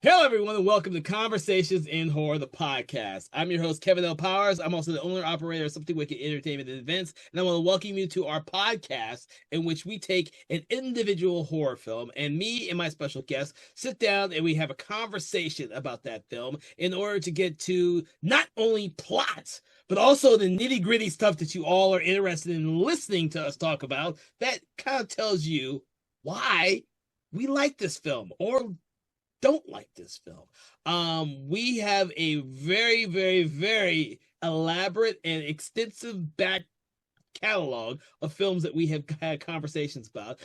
Hello, everyone, and welcome to Conversations in Horror, the podcast. I'm your host, Kevin L. Powers. I'm also the owner and operator of Something Wicked Entertainment and Events, and I want to welcome you to our podcast in which we take an individual horror film, and me and my special guest sit down and we have a conversation about that film in order to get to not only plot, but also the nitty-gritty stuff that you all are interested in listening to us talk about that kind of tells you why we like this film or don't like this film. We have a very, very, very elaborate and extensive back catalog of films that we have had conversations about,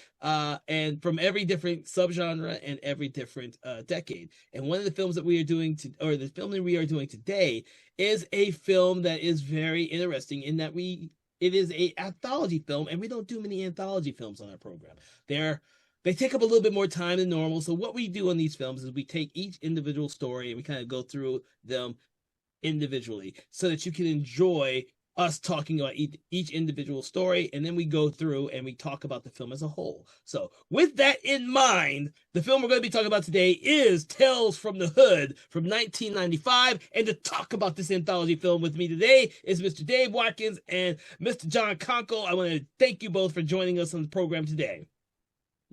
and from every different subgenre and every different decade. And one of the films that we are doing or the film that we are doing today is a film that is very interesting in that it is a anthology film, and we don't do many anthology films on our program. They take up a little bit more time than normal. So what we do on these films is we take each individual story and we kind of go through them individually so that you can enjoy us talking about each individual story. And then we go through and we talk about the film as a whole. So with that in mind, the film we're going to be talking about today is Tales from the Hood from 1995. And to talk about this anthology film with me today is Mr. Dave Watkins and Mr. John Conkle. I want to thank you both for joining us on the program today.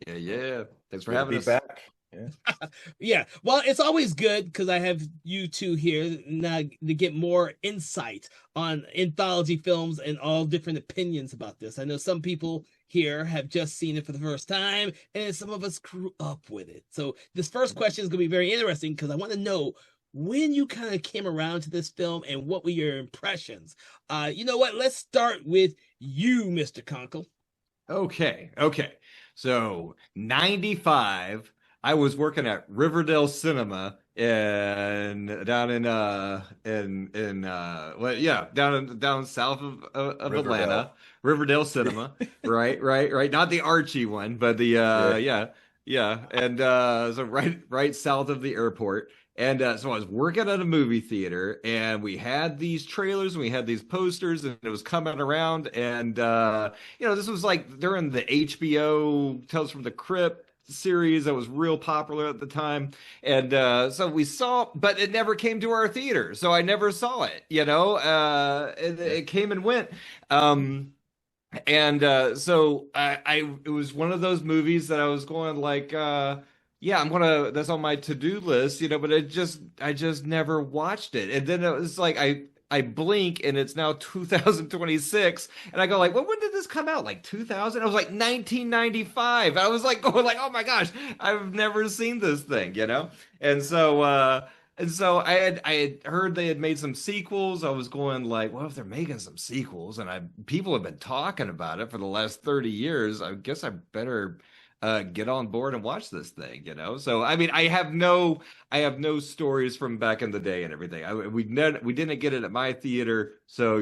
Yeah. Thanks for Good to having be us. back. Yeah. Yeah, well, it's always good because I have you two here now to get more insight on anthology films and all different opinions about this. I know some people here have just seen it for the first time, and some of us grew up with it. So this first question is going to be very interesting because I want to know when you kind of came around to this film and what were your impressions. You know what? Let's start with you, Mr. Conkle. Okay. So 95, I was working at Riverdale Cinema down south of Atlanta. Riverdale Cinema. right. Not the Archie one, but the yeah. And so right south of the airport. And so I was working at a movie theater, and we had these trailers, and we had these posters, and it was coming around. And this was like during the HBO Tales from the Crypt series that was real popular at the time. And so we saw, but it never came to our theater, so I never saw it. It came and went. So it was one of those movies that I was going like. Yeah, that's on my to-do list, but I just never watched it. And then it was like I blink and it's now 2026 and I go like, well, when did this come out? Like 2000? I was like 1995. I was like going like, oh my gosh, I've never seen this thing, And so I had heard they had made some sequels. I was going like, well, if they're making some sequels and people have been talking about it for the last 30 years, I guess I better get on board and watch this thing, So I mean, I have no stories from back in the day and everything. We didn't get it at my theater, so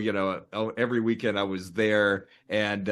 every weekend I was there, and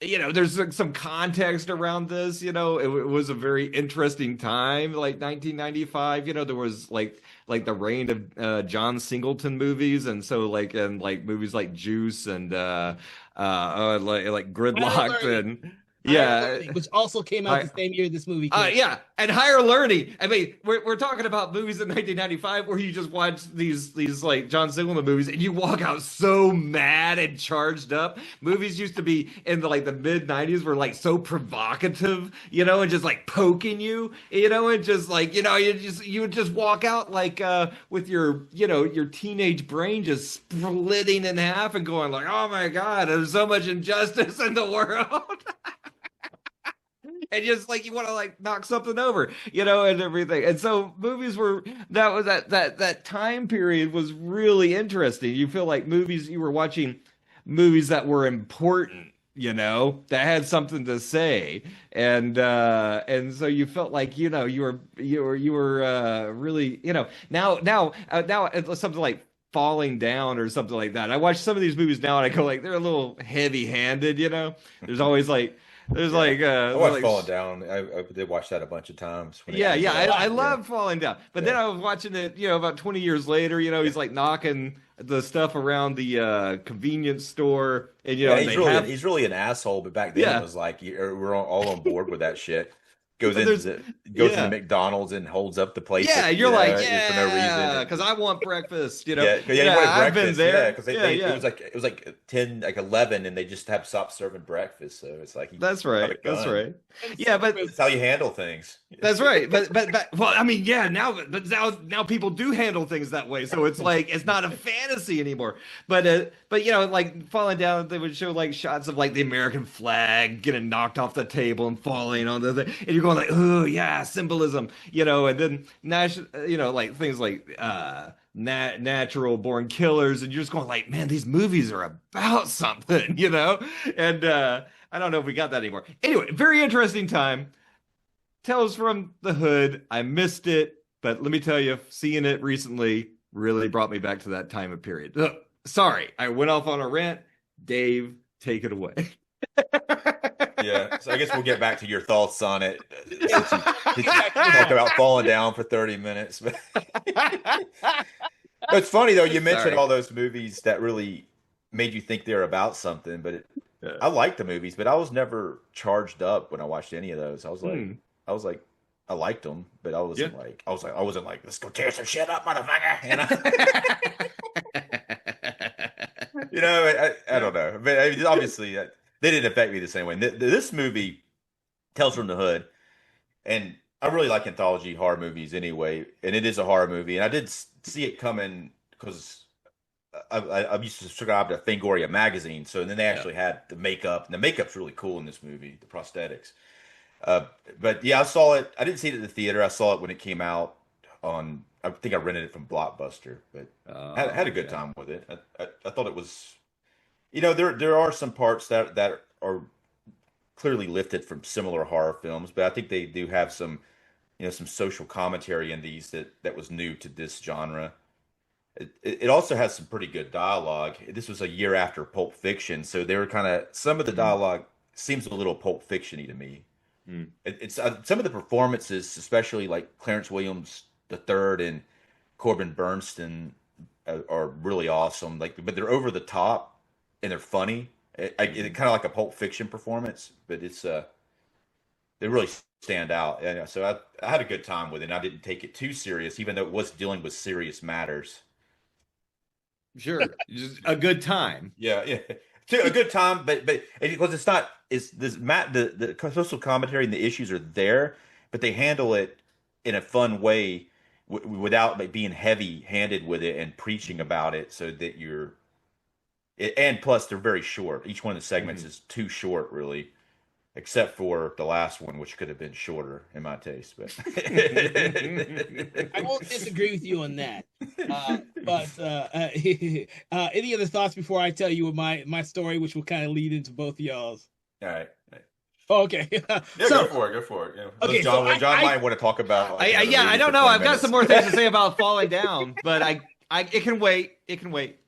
there's some context around this. It was a very interesting time, like 1995. There was like the reign of John Singleton movies, and so like movies like Juice and like Gridlocked and. Yeah, which also came out the same year this movie came. Yeah, and Higher Learning. I mean, we're talking about movies in 1995 where you just watch these like John Singleton movies and you walk out so mad and charged up. Movies used to be in the mid 90s were like so provocative, and just like poking you, and just like you would just walk out like with your your teenage brain just splitting in half and going like, oh my God, there's so much injustice in the world. And just like you want to like knock something over, and everything. And so movies that time period was really interesting. You feel like you were watching movies that were important, that had something to say. And so you felt like, you were really, now it's something like Falling Down or something like that. I watch some of these movies now and I go like, they're a little heavy handed, There's always like, I watched Falling Down. I did watch that a bunch of times. I love Falling Down. But then I was watching it, about 20 years later, he's like knocking the stuff around the convenience store. And, he's really an asshole. But back then it was like, we're all on board with that shit. goes into McDonald's and holds up the plate. Yeah, you're like, for no reason, because I want breakfast. You know, yeah, he wanted breakfast. I've been there. Because it was like 10, like 11, and they just have stopped serving breakfast. So it's like that's right. Yeah, but that's how you handle things. That's right. But well, I mean, yeah, now people do handle things that way. So it's like it's not a fantasy anymore. But like falling down, they would show like shots of like the American flag getting knocked off the table and falling on the thing, and you're going like, oh yeah, symbolism, and then like things like natural born killers, and you're just going like, man, these movies are about something, and I don't know if we got that anymore. Anyway, very interesting time. Tales from the Hood. I missed it, but let me tell you, seeing it recently really brought me back to that time of period. Sorry, I went off on a rant. Dave, take it away. Yeah, so I guess we'll get back to your thoughts on it. Talk about falling down for 30 minutes. But it's funny, though, you mentioned all those movies that really made you think they're about something, but I like the movies, but I was never charged up when I watched any of those. I was like, I liked them, but I wasn't like, let's go tear some shit up, motherfucker. I don't know, but I mean, obviously they didn't affect me the same way. This movie, Tales from the Hood, and I really like anthology horror movies anyway, and it is a horror movie, and I did see it coming because I used to subscribe to Fangoria magazine, so then they actually had the makeup, and the makeup's really cool in this movie, the prosthetics. But yeah, I saw it. I didn't see it at the theater. I saw it when it came out on. I think I rented it from Blockbuster, but had a good time with it. I thought it was, there are some parts that are clearly lifted from similar horror films, but I think they do have some, some social commentary in these that was new to this genre. It also has some pretty good dialogue. This was a year after Pulp Fiction, so they were some of the dialogue seems a little Pulp Fiction-y to me. It's some of the performances, especially like Clarence Williams III and Corbin Bernsen, are really awesome. But they're over the top and they're funny. It kind of like a Pulp Fiction performance, but they really stand out. And so I had a good time with it. And I didn't take it too serious, even though it was dealing with serious matters. Sure, just a good time. Yeah. A good time, but because the social commentary and the issues are there, but they handle it in a fun way without being heavy-handed with it and preaching about it, so that and plus they're very short. Each one of the segments is too short, really, except for the last one, which could have been shorter in my taste. But I won't disagree with you on that. Any other thoughts before I tell you my story, which will kind of lead into both of y'all's? All right. Okay. Yeah, go for it. Yeah. Okay, John might want to talk about. I don't know. I've got some more things to say about falling down, but it can wait. It can wait.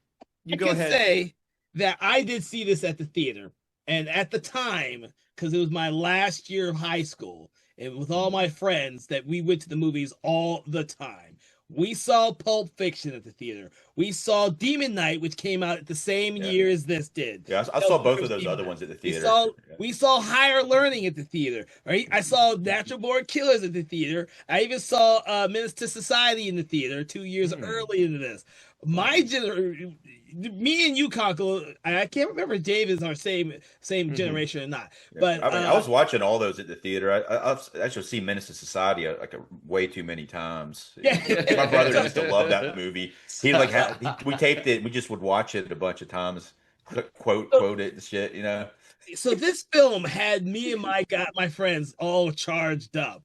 You go ahead. I can say that I did see this at the theater, and at the time, because it was my last year of high school, and with all my friends, that we went to the movies all the time. We saw Pulp Fiction at the theater. We saw Demon Knight, which came out at the same year as this did. Yeah, I saw both of those other ones at the theater. We saw Higher Learning at the theater, right? I saw Natural Born Killers at the theater. I even saw Menace to Society in the theater 2 years early into this. My generation, me and you, Conkle, I can't remember if Dave is our same generation or not. But I was watching all those at the theater. I actually seen Menace to Society way too many times. Yeah. My brother used to love that movie. We taped it. We just would watch it a bunch of times, quote it and shit. So this film had me and my friends all charged up.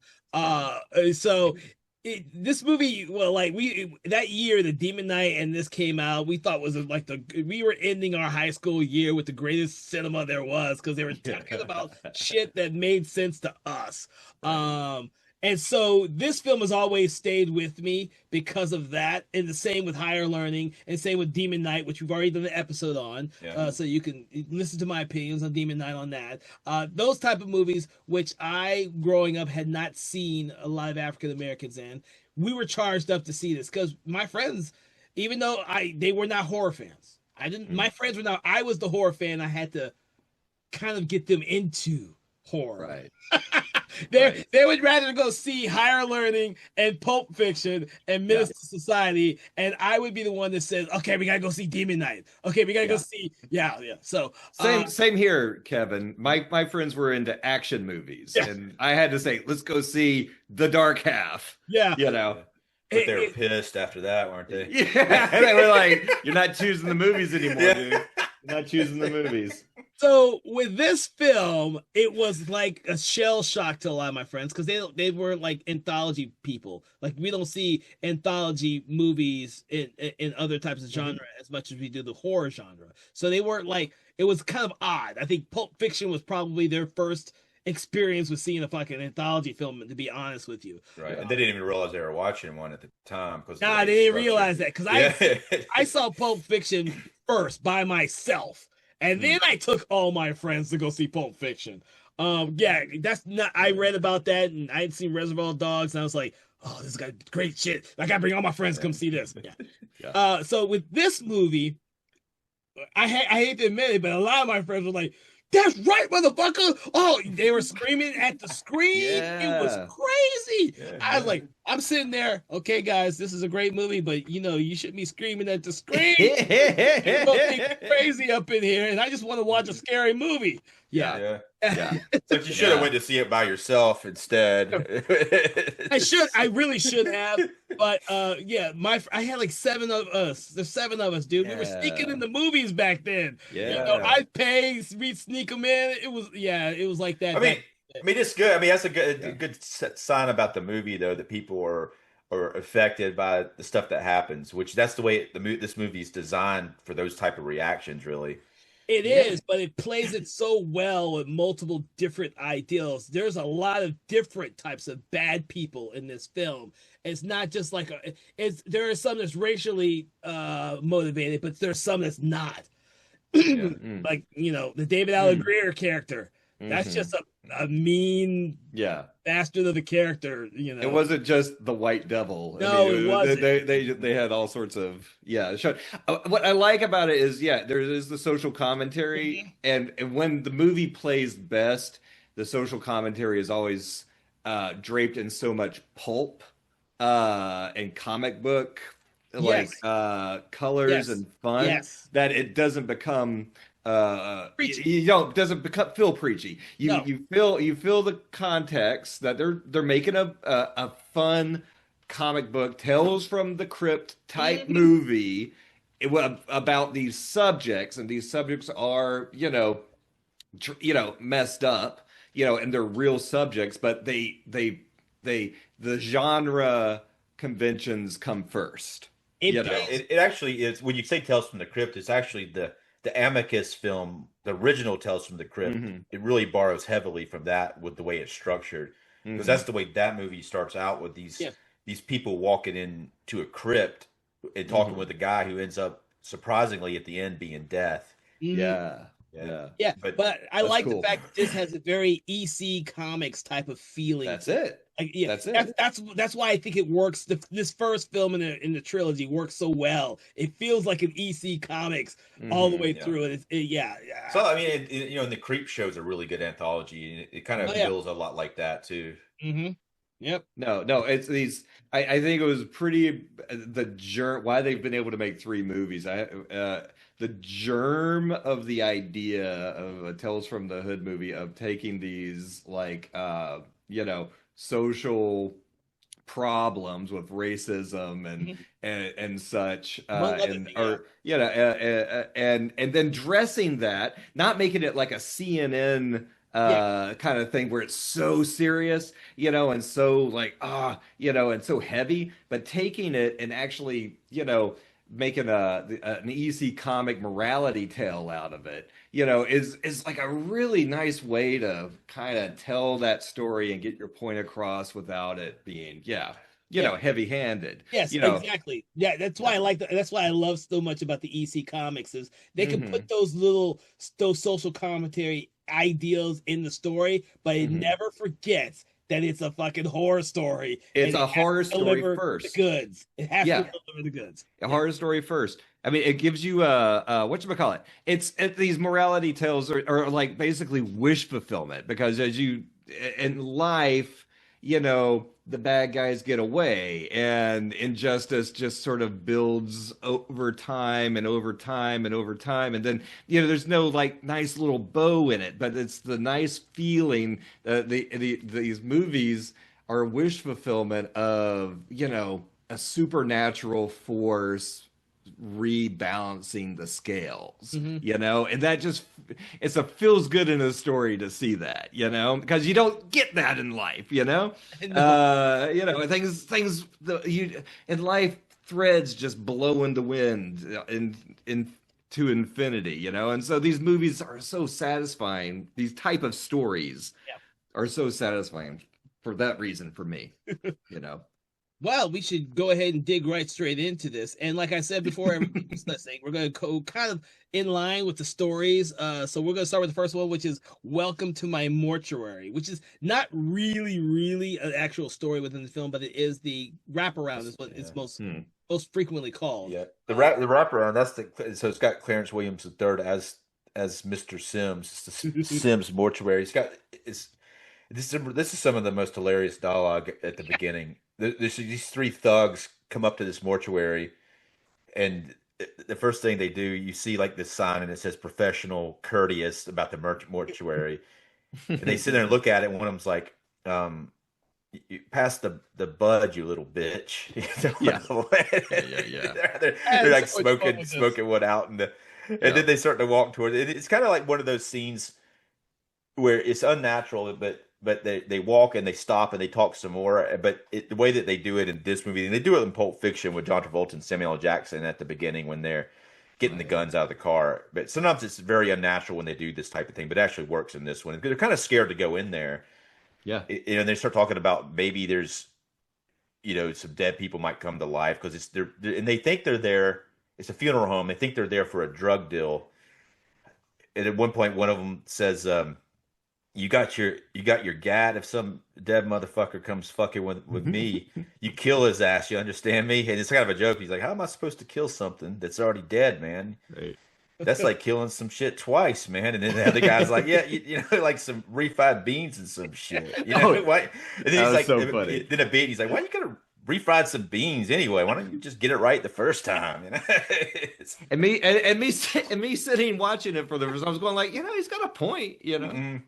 This movie, that year, the Demon Knight and this came out, we thought was we were ending our high school year with the greatest cinema there was, because they were talking about shit that made sense to us. And so this film has always stayed with me because of that, and the same with Higher Learning, and same with Demon Knight, which we've already done an episode on. So you can listen to my opinions on Demon Knight on that. Those type of movies, which I, growing up, had not seen a lot of African Americans in. We were charged up to see this because my friends, even though they were not horror fans, my friends were not. I was the horror fan. I had to kind of get them into horror. Right. They would rather go see Higher Learning and Pulp Fiction and Menace to Society, and I would be the one that says, "Okay, we gotta go see Demon Knight. Okay, we gotta go see." Yeah. So same here, Kevin. My friends were into action movies, and I had to say, "Let's go see The Dark Half." Yeah, you know. But they were pissed after that, weren't they? Yeah, they were like, "You're not choosing the movies anymore, dude. You're not choosing the movies." So with this film, it was like a shell shock to a lot of my friends because they weren't like anthology people. Like we don't see anthology movies in other types of genre as much as we do the horror genre. So they weren't like, it was kind of odd. I think Pulp Fiction was probably their first experience with seeing a fucking anthology film, to be honest with you. Right. And they didn't even realize they were watching one at the time. Nah, they didn't realize that because I saw Pulp Fiction first by myself. And then I took all my friends to go see Pulp Fiction. That's not. I read about that, and I had seen Reservoir Dogs, and I was like, "Oh, this got great shit! I gotta bring all my friends to come see this." Yeah. So with this movie, I hate to admit it, but a lot of my friends were like, "That's right, motherfucker!" Oh, they were screaming at the screen. It was crazy. I was like, I'm sitting there. Okay, guys, this is a great movie, but you shouldn't be screaming at the screen. You're gonna think crazy up in here, and I just want to watch a scary movie. Yeah. But you should have went to see it by yourself instead. I really should have. But I had like 7 of us. There's 7 of us, dude. We were sneaking in the movies back then. I'd pay, we'd sneak them in. It was like that. I mean, it's good. I mean, that's a good sign about the movie, though, that people are affected by the stuff that happens. Which that's the way this movie is designed for those type of reactions, really. It is, but it plays it so well with multiple different ideals. There's a lot of different types of bad people in this film. It's not just like there are some that's racially motivated, but there's some that's not. Like the David Allen Greer character. That's just a mean bastard of a character. It wasn't just the White Devil. No, it wasn't. They had all sorts of what I like about it is there is the social commentary, and when the movie plays best, the social commentary is always draped in so much pulp and comic book colors and fun that it doesn't become preachy. Doesn't feel preachy. You feel the context that they're making a fun comic book Tales from the Crypt type movie about these subjects, and these subjects are messed up, and they're real subjects, but the genre conventions come first. It actually is. When you say Tales from the Crypt, it's actually the Amicus film, the original Tales from the Crypt. It really borrows heavily from that with the way it's structured, because that's the way that movie starts out, with these people walking into a crypt and talking with a guy who ends up surprisingly at the end being Death. But I like the fact that this has a very EC Comics type of feeling. That's it. That's it. That's why I think it works. This first film in the trilogy works so well. It feels like an EC Comics all the way through. And So I mean, and the Creep Show is a really good anthology. It kind of feels a lot like that too. Yep. No, it's these. I think it was pretty why they've been able to make 3 movies. The germ of the idea of a Tales from the Hood movie, of taking these social problems with racism and such, and then dressing that, not making it like a CNN kind of thing where it's so serious, and so and so heavy, but taking it and actually, making an EC comic morality tale out of it, is like a really nice way to kind of tell that story and get your point across without it being, heavy-handed. Yes, exactly. Yeah, that's why I like that. That's why I love so much about the EC Comics is they can put those social commentary ideals in the story, but it never forgets that it's a fucking horror story. It's a horror story first. The goods. It has to deliver the goods. A horror story first. I mean, it gives you whatchamacallit. It's these morality tales are like basically wish fulfillment, because as you in life, the bad guys get away, and injustice just sort of builds over time and over time and over time. And then, there's no like nice little bow in it, but it's the nice feeling. These movies are wish fulfillment of, a supernatural force rebalancing the scales, and that just feels good in a story to see that, because you don't get that in life, No. things in life, threads just blow in the wind in to infinity, and so these movies are so satisfying. These type of stories are so satisfying for that reason for me, Well, we should go ahead and dig right straight into this. And like I said before, everybody's listening, we're going to go kind of in line with the stories. So we're going to start with the first one, which is Welcome to My Mortuary, which is not really an actual story within the film, but it is the wraparound is what it's most frequently called. Yeah, the wraparound. So it's got Clarence Williams III as Mr. Sims, the Sims mortuary. This is some of the most hilarious dialogue at the beginning. These three thugs come up to this mortuary, and the first thing they do, you see like this sign, and it says "professional, courteous" about the mortuary. And they sit there and look at it, and one of them's like, "You pass the bud, you little bitch." Yeah. They're like smoking one out, and then they start to walk toward it. It's kind of like one of those scenes where it's unnatural, but they walk and they stop and they talk some more. But the way that they do it in this movie, and they do it in Pulp Fiction with John Travolta and Samuel L. Jackson at the beginning when they're getting the guns out of the car. But sometimes it's very unnatural when they do this type of thing, but it actually works in this one. They're kind of scared to go in there. Yeah. And they start talking about maybe there's, some dead people might come to life because and they think they're there. It's a funeral home. They think they're there for a drug deal. And at one point, one of them says, you got your gat. If some dead motherfucker comes fucking with me, you kill his ass. You understand me? And it's kind of a joke. He's like, "How am I supposed to kill something that's already dead, man? Right. That's like killing some shit twice, man." And then the other guy's like, "Yeah, like some refried beans and some shit. Why?" And then he's like, so funny. Then he's like, "Why you gotta refried some beans anyway? Why don't you just get it right the first time?" And me sitting watching it for the first, I was going like, he's got a point, Mm-hmm.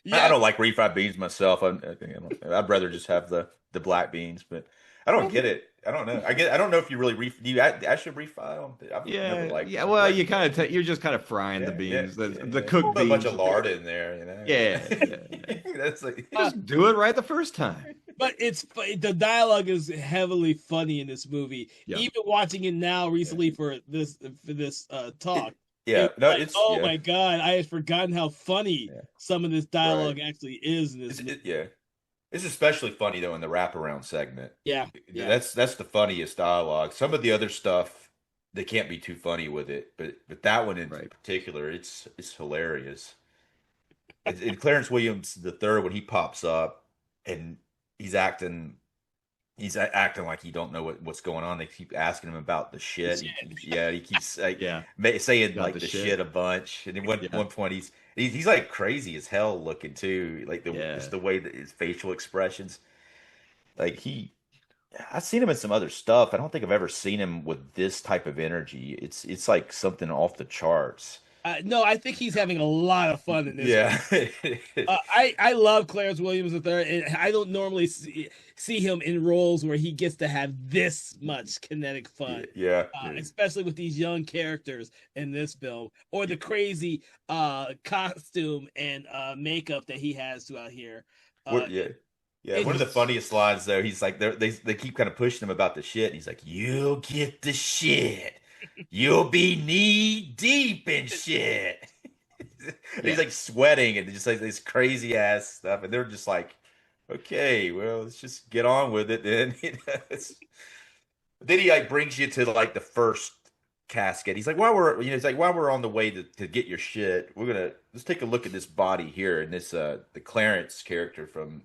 Yeah. I don't like refried beans myself. I'd rather just have the black beans, but I don't get it. I don't know. I don't know if you really do you actually refry them? Well, you kind of you're just kind of frying the beans, the cooked beans. A bunch of lard in there, Yeah. That's like just do it right the first time. But the dialogue is heavily funny in this movie. Yeah. Even watching it now recently for this talk. It's my God, I had forgotten how funny some of this dialogue actually is in this movie. It's especially funny though in the wraparound segment. Yeah. That's the funniest dialogue. Some of the other stuff, they can't be too funny with it, but that one in particular, it's hilarious. And Clarence Williams III, when he pops up and he's acting like he don't know what's going on. They keep asking him about the shit. He keeps saying like the shit a bunch. And at one point he's like crazy as hell looking too. Like just the way that his facial expressions. Like I've seen him in some other stuff. I don't think I've ever seen him with this type of energy. It's like something off the charts. No, I think he's having a lot of fun in this. Yeah. I love Clarence Williams III, and I don't normally see him in roles where he gets to have this much kinetic fun. Yeah. Especially with these young characters in this film, or the crazy costume and makeup that he has throughout here. Yeah, one of the funniest lines though, he's like they keep kind of pushing him about the shit, and he's like, "You'll get the shit. You'll be knee deep in shit." He's like sweating and just like this crazy ass stuff, and they're just like, "Okay, well, let's just get on with it then." Then he like brings you to like the first casket. He's like, while we're on the way to get your shit, let's take a look at this body here, and this the Clarence character from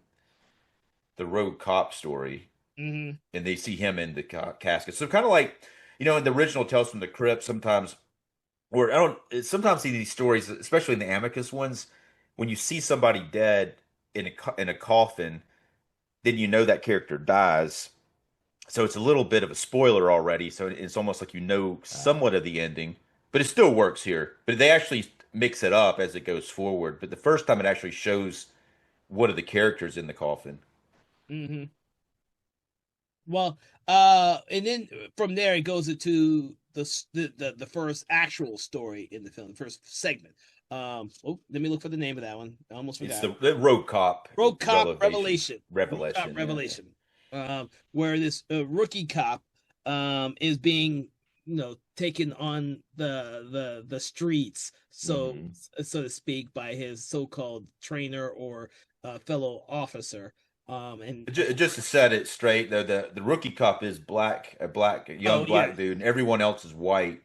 the Rogue Cop story, and they see him in the casket. So kind of like, in the original Tales from the Crypt, sometimes see these stories, especially in the Amicus ones, when you see somebody dead, in a coffin, then you know that character dies. So it's a little bit of a spoiler already. So it's almost like you know somewhat of the ending, but it still works here. But they actually mix it up as it goes forward. But the first time it actually shows one of the characters in the coffin. Hmm. Well, and then from there it goes into the first actual story in the film, the first segment. Let me look for the name of that one. I almost It's forgot. the Road Cop Road Cop Revelation. Road Cop Yeah. Revelation. Where this rookie cop is being taken on the streets, so so to speak, by his so-called trainer or fellow officer. And Just to set it straight, though, the rookie cop is black, a young black dude, and everyone else is white.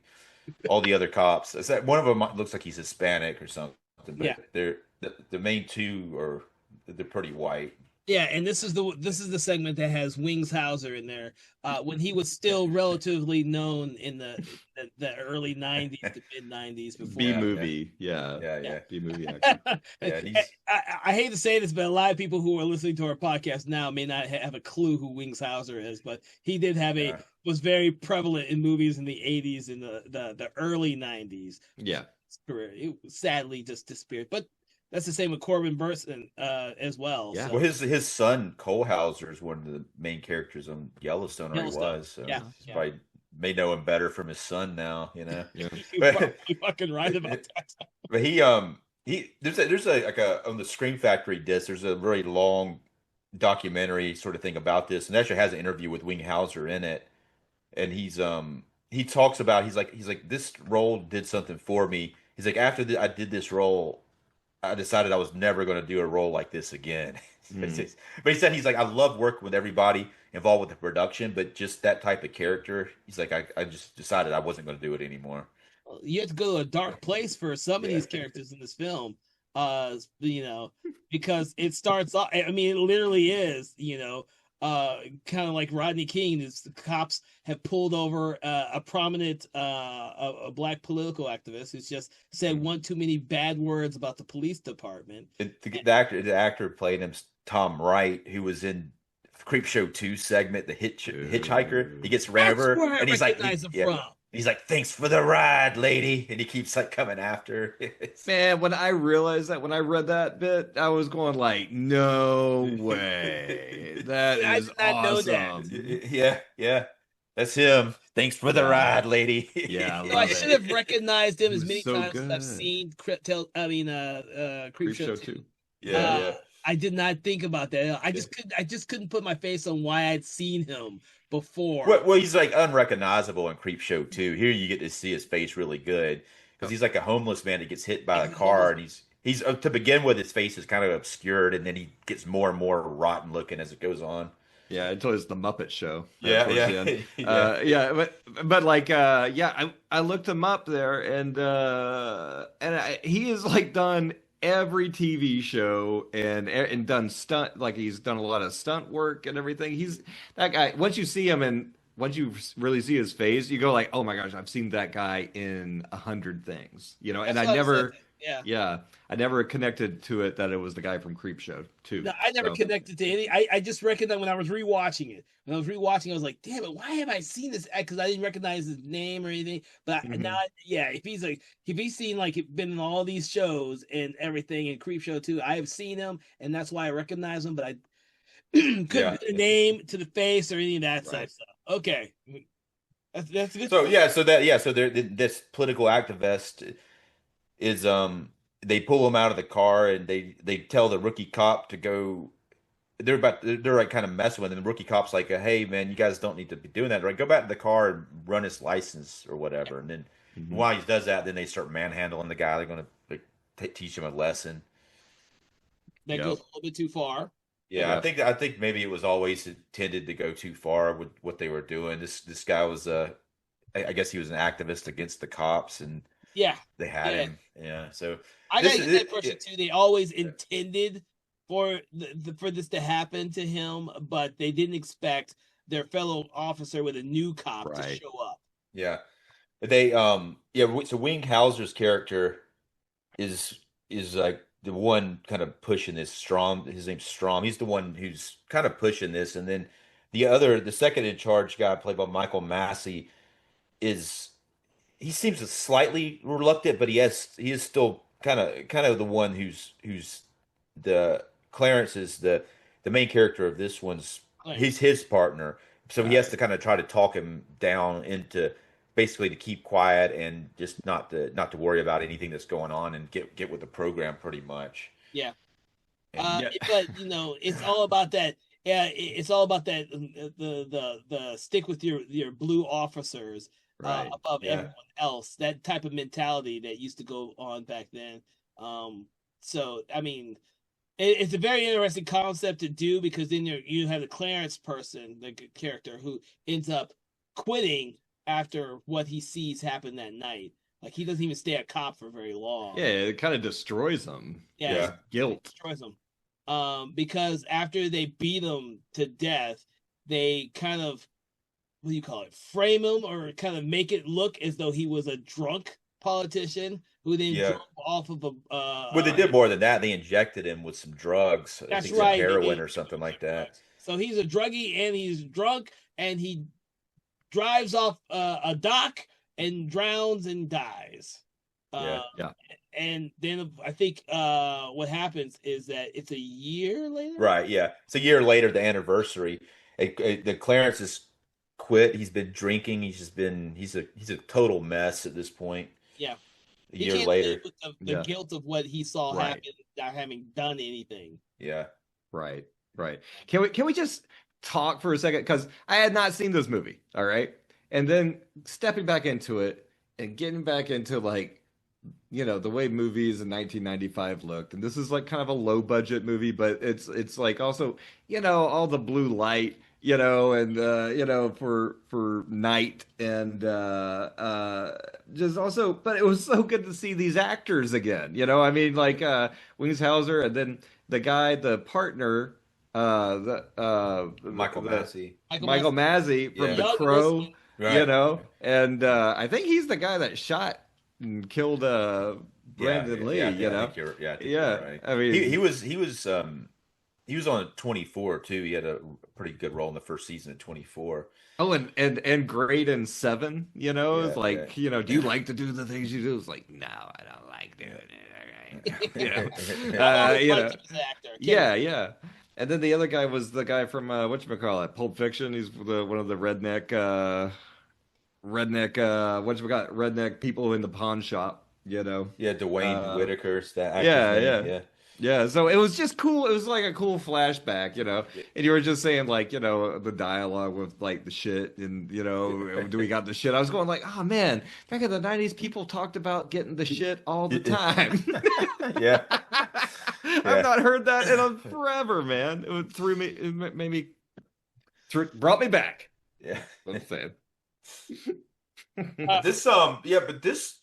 All the other cops, one of them looks like he's Hispanic or something, but the main two they're pretty white. Yeah, and this is the segment that has Wings Hauser in there when he was still relatively known in the early '90s to mid '90s before B movie, yeah. B movie action. Yeah, I hate to say this, but a lot of people who are listening to our podcast now may not have a clue who Wings Hauser is, but he did have was very prevalent in movies in the '80s and the early '90s. Yeah, career. It sadly just disappeared, but. That's the same with Corbin Burnson as well. Yeah. So. Well, his son Cole Hauser is one of the main characters on Yellowstone, or he was. So probably may know him better from his son now, Yeah. You're fucking right about that. But there's on the Scream Factory disc. There's a very long documentary sort of thing about this, and actually has an interview with Wing Hauser in it. And he talks about he's like this role did something for me. He's like after I did this role. I decided I was never going to do a role like this again. But he said he's like, I love working with everybody involved with the production, but just that type of character, he's like, I just decided I wasn't going to do it anymore. You have to go to a dark place for some of these characters in this film, because it starts off. I mean, it literally is, kind of like Rodney King. The cops have pulled over a prominent a black political activist who's just said one too many bad words about the police department. The actor playing him, Tom Wright, who was in Creepshow 2 segment, the Hitchhiker. He gets ran over, and he's like, he's like, thanks for the ride, lady, and he keeps like coming after. Man, when I realized that, when I read that bit, I was going like, no way. That is awesome. Yeah. That's him. Thanks for the ride, lady. Yeah, I should have recognized him as many times good. as I've seen Creepshow 2. Yeah. I did not think about that. I just couldn't put my face on why I'd seen him before. Well, he's like unrecognizable in Creepshow 2. Here you get to see his face really good because he's like a homeless man that gets hit by a car, and he's to begin with, his face is kind of obscured, and then he gets more and more rotten looking as it goes on. Yeah, until it's the Muppet Show. Yeah. But like, I looked him up there, and he has like done every TV show and done stunt, like he's done a lot of stunt work and everything. He's that guy. Once you see him and once you really see his face, you go like, oh my gosh, I've seen that guy in 100 things, and I never. I never connected to it that it was the guy from Creepshow 2. No, I never connected to any. I just recognized when I was rewatching it. When I was rewatching, I was like, "Damn it, why have I seen this?" Because I didn't recognize his name or anything. But now, if he's seen like been in all these shows and everything in Creepshow 2, I have seen him, and that's why I recognize him. But I couldn't put a name to the face or any of that stuff. So, okay, that's good. So this political activist is they pull him out of the car, and they tell the rookie cop to go. They're like kind of messing with him. And the rookie cop's like, hey man, you guys don't need to be doing that, right? Go back to the car and run his license or whatever. And then while he does that, then they start manhandling the guy. They're going to teach him a lesson. That goes a little bit too far. Yeah, I think maybe it was always intended to go too far with what they were doing. This guy was I guess he was an activist against the cops, and they had him. Yeah, so I gotta get that impression too. They always intended for for this to happen to him, but they didn't expect their fellow officer with a new cop to show up. Yeah, they So Wing Hauser's character is like the one kind of pushing this. Strom, his name's Strom. He's the one who's kind of pushing this, and then the second in charge guy, played by Michael Massey, is he seems slightly reluctant, but he is still kind of the one who's the Clarence is the main character of this one's Clarence. he's his partner, so he has Right. to kind of try to talk him down into basically to keep quiet and just not to worry about anything that's going on and get with the program pretty much. Yeah. And Yeah. But it's all about that. Yeah, it's all about that. The stick with your blue officers Right. above yeah, everyone else. That type of mentality that used to go on back then. So I mean, it's a very interesting concept to do because then you have the Clarence person, the character who ends up quitting after what he sees happen that night. Like he doesn't even stay a cop for very long. Yeah, it kind of destroys him. Yeah, Yeah. His guilt. destroys him. Because after they beat him to death, they kind of what do you call it? Frame him or kind of make it look as though he was a drunk politician who then yeah. drove off of a. Well, they did more than that. They injected him with some drugs. I That's think some right. heroin or something like that. So he's a druggie and he's drunk and he drives off a dock and drowns and dies. Yeah. Yeah. And then I think what happens is that it's a year later. Right, yeah. It's a year later, the anniversary. The Clarence has quit. He's been drinking. He's a total mess at this point. Yeah. A He year can't later. live with the Yeah. guilt of what he saw Right. happen, not having done anything. Yeah. Right. Right. Can we just talk for a second? Because I had not seen this movie. All right. And then stepping back into it and getting back into like, the way movies in 1995 looked. And this is like kind of a low budget movie, but it's like also, all the blue light, and for night and just also, but it was so good to see these actors again. I mean, like Wings Hauser, and then the partner, Michael Massey. Michael Massey from Yeah. The Young Crow, Whiskey. Right. and I think he's the guy that shot and killed Brandon Lee. I think I think Yeah, you're right. I mean, he was on 24 too. He had a pretty good role in the first season of 24. oh, and great in Seven. It's Yeah, like, do you like to do the things you do? It's like, no, I don't like doing it. I've always You liked know, him as an actor. yeah. And then the other guy was the guy from whatchamacallit, Pulp Fiction. He's one of the redneck people in the pawn shop. Yeah, Dwayne Whitaker's that actor's Yeah, name. yeah. Yeah, so it was just cool. It was like a cool flashback, And you were just saying like, the dialogue with like the shit and, do we got the shit? I was going like, oh man, back in the 90s, people talked about getting the shit all the time. Yeah. I've not heard that in forever, man. Brought me back. Yeah. I'm saying. But this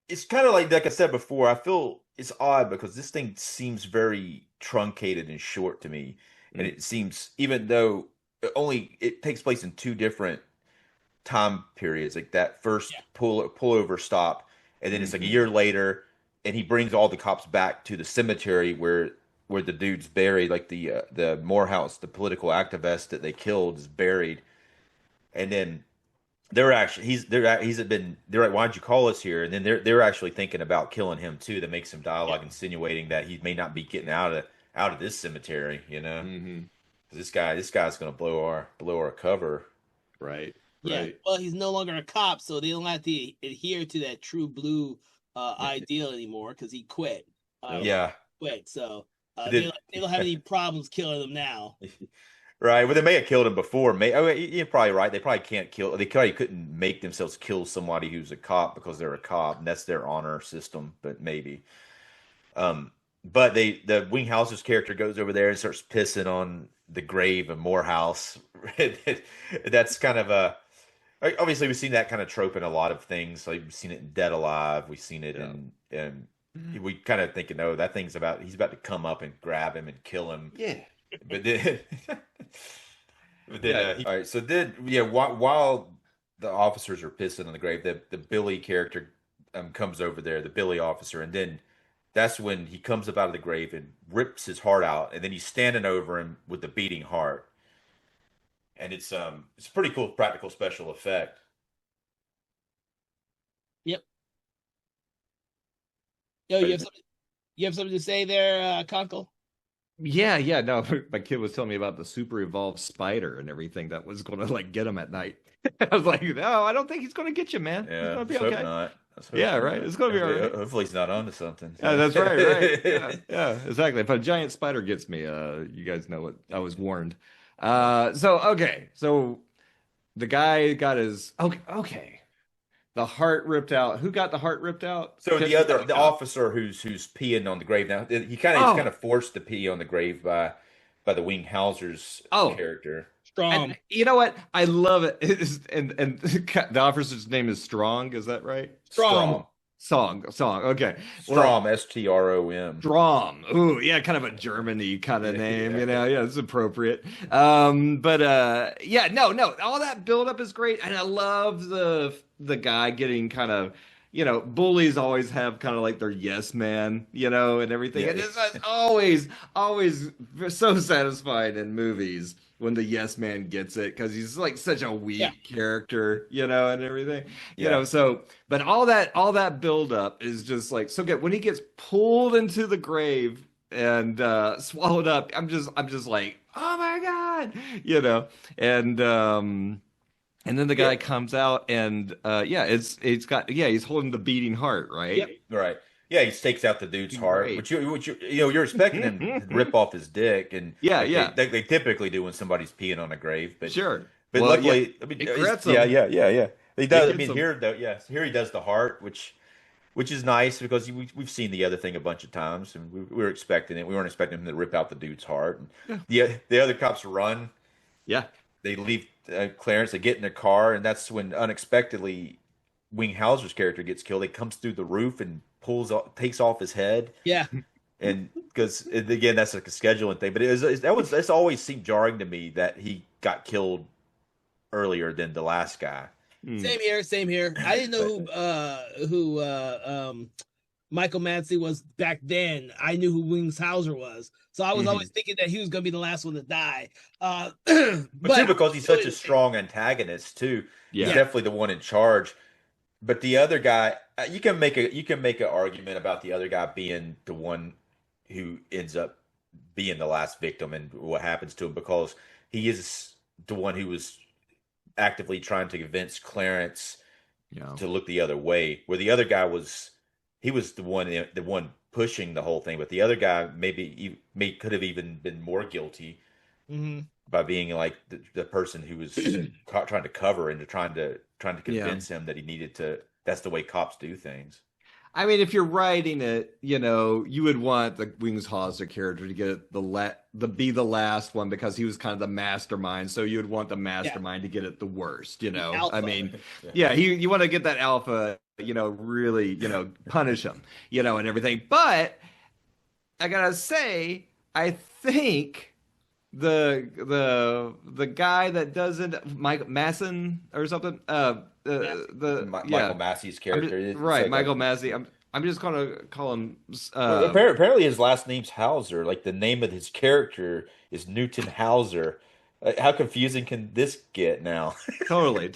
it's kind of like I said before, I feel it's odd because this thing seems very truncated and short to me. And it seems, even though it takes place in two different time periods, like that first Yeah. pullover stop, and then it's like a year later, and he brings all the cops back to the cemetery where the dude's buried, like the Morehouse, the political activist that they killed, is buried, and then they're like, why'd you call us here? And then they're actually thinking about killing him too. That makes some dialogue insinuating that he may not be getting out of this cemetery, Mm-hmm. 'Cause this guy's gonna blow our cover. Right. Yeah. Right. Well, he's no longer a cop, so they don't have to adhere to that true blue ideal anymore because he quit. Yeah. Quit. So Did- they don't have any problems killing him now. Right. Well, they may have killed him before. You're probably right. They probably can't kill. They probably couldn't make themselves kill somebody who's a cop because they're a cop, and that's their honor system. But maybe. But the Winghouse's character goes over there and starts pissing on the grave of Morehouse. That's kind of obviously we've seen that kind of trope in a lot of things. Like we've seen it in Dead Alive. We've seen it in we kind of thinking, oh, that thing's he's about to come up and grab him and kill him. Yeah. But then, all right. So while the officers are pissing on the grave, the Billy character comes over there, the Billy officer, and then that's when he comes up out of the grave and rips his heart out, and then he's standing over him with the beating heart, and it's a pretty cool practical special effect. Yep. Yo, But you have something to say there, Conkle? Yeah. No, my kid was telling me about the super evolved spider and everything that was going to like get him at night. I was like, no, I don't think he's going to get you, man. He's yeah, going to be let's hope okay. not. Let's hope Yeah, not. right. It's going to be all right. Hopefully he's not onto something. Yeah, that's right. Yeah, exactly. If a giant spider gets me, you guys know what I was warned. So the guy got his okay. The heart ripped out. Who got the heart ripped out? So the Yeah. officer who's peeing on the grave now, he's kind of forced to pee on the grave by the Wing Hauser's Oh. character. Strong. And you know what? I love it. And the officer's name is Strong. Is that right? Strong. Song. Okay. Strom, Strom. Strom. Ooh, yeah, kind of a Germany kind of name, you know. Yeah, it's appropriate. Yeah, no, all that buildup is great, and I love the guy getting kind of, bullies always have kind of like their yes man, and everything. Yeah. And it's always so satisfying in movies when the yes man gets it because he's like such a weak character, and everything. So but all that build up is just like so good. When he gets pulled into the grave and swallowed up, I'm just like, oh my God, and then the guy comes out and he's holding the beating heart, right? Yep. Right. Yeah, he stakes out the dude's heart, Great. which you're expecting him to rip off his dick, and Yeah. they typically do when somebody's peeing on a grave, but Sure. but Well, luckily, I mean, it grabs yeah, him. yeah. He does. I gets mean, him. here he does the heart, which is nice because we've seen the other thing a bunch of times, and we were expecting it. We weren't expecting him to rip out the dude's heart. And the other cops run. Yeah. They leave Clarence. They get in their car, and that's when unexpectedly Wing Hauser's character gets killed. He comes through the roof and takes off his head. Yeah. And because again, that's like a scheduling thing. But that's always seemed jarring to me that he got killed earlier than the last guy. Same here. I didn't know who Michael Massey was back then. I knew who Wings Hauser was, so I was always thinking that he was going to be the last one to die. But too, because he's such a strong antagonist too. Yeah. He's definitely the one in charge. But the other guy, you can make an argument about the other guy being the one who ends up being the last victim and what happens to him because he is the one who was actively trying to convince Clarence to look the other way, where the other guy was the one pushing the whole thing, but the other guy could have even been more guilty by being like the person who was trying to cover and trying to convince him that he needed to. That's the way cops do things. I mean, if you're writing it, you would want the Wings Hauser character to get be the last one because he was kind of the mastermind. So you would want the mastermind to get it the worst, Alpha. I mean, you want to get that alpha, really, punish him, and everything. But I gotta say, I think the guy that doesn't Mike Masson or something Michael Massey's character, right? Michael Massey. I'm just gonna call him. Apparently, his last name's Hauser. Like the name of his character is Newton Hauser. How confusing can this get now? Totally.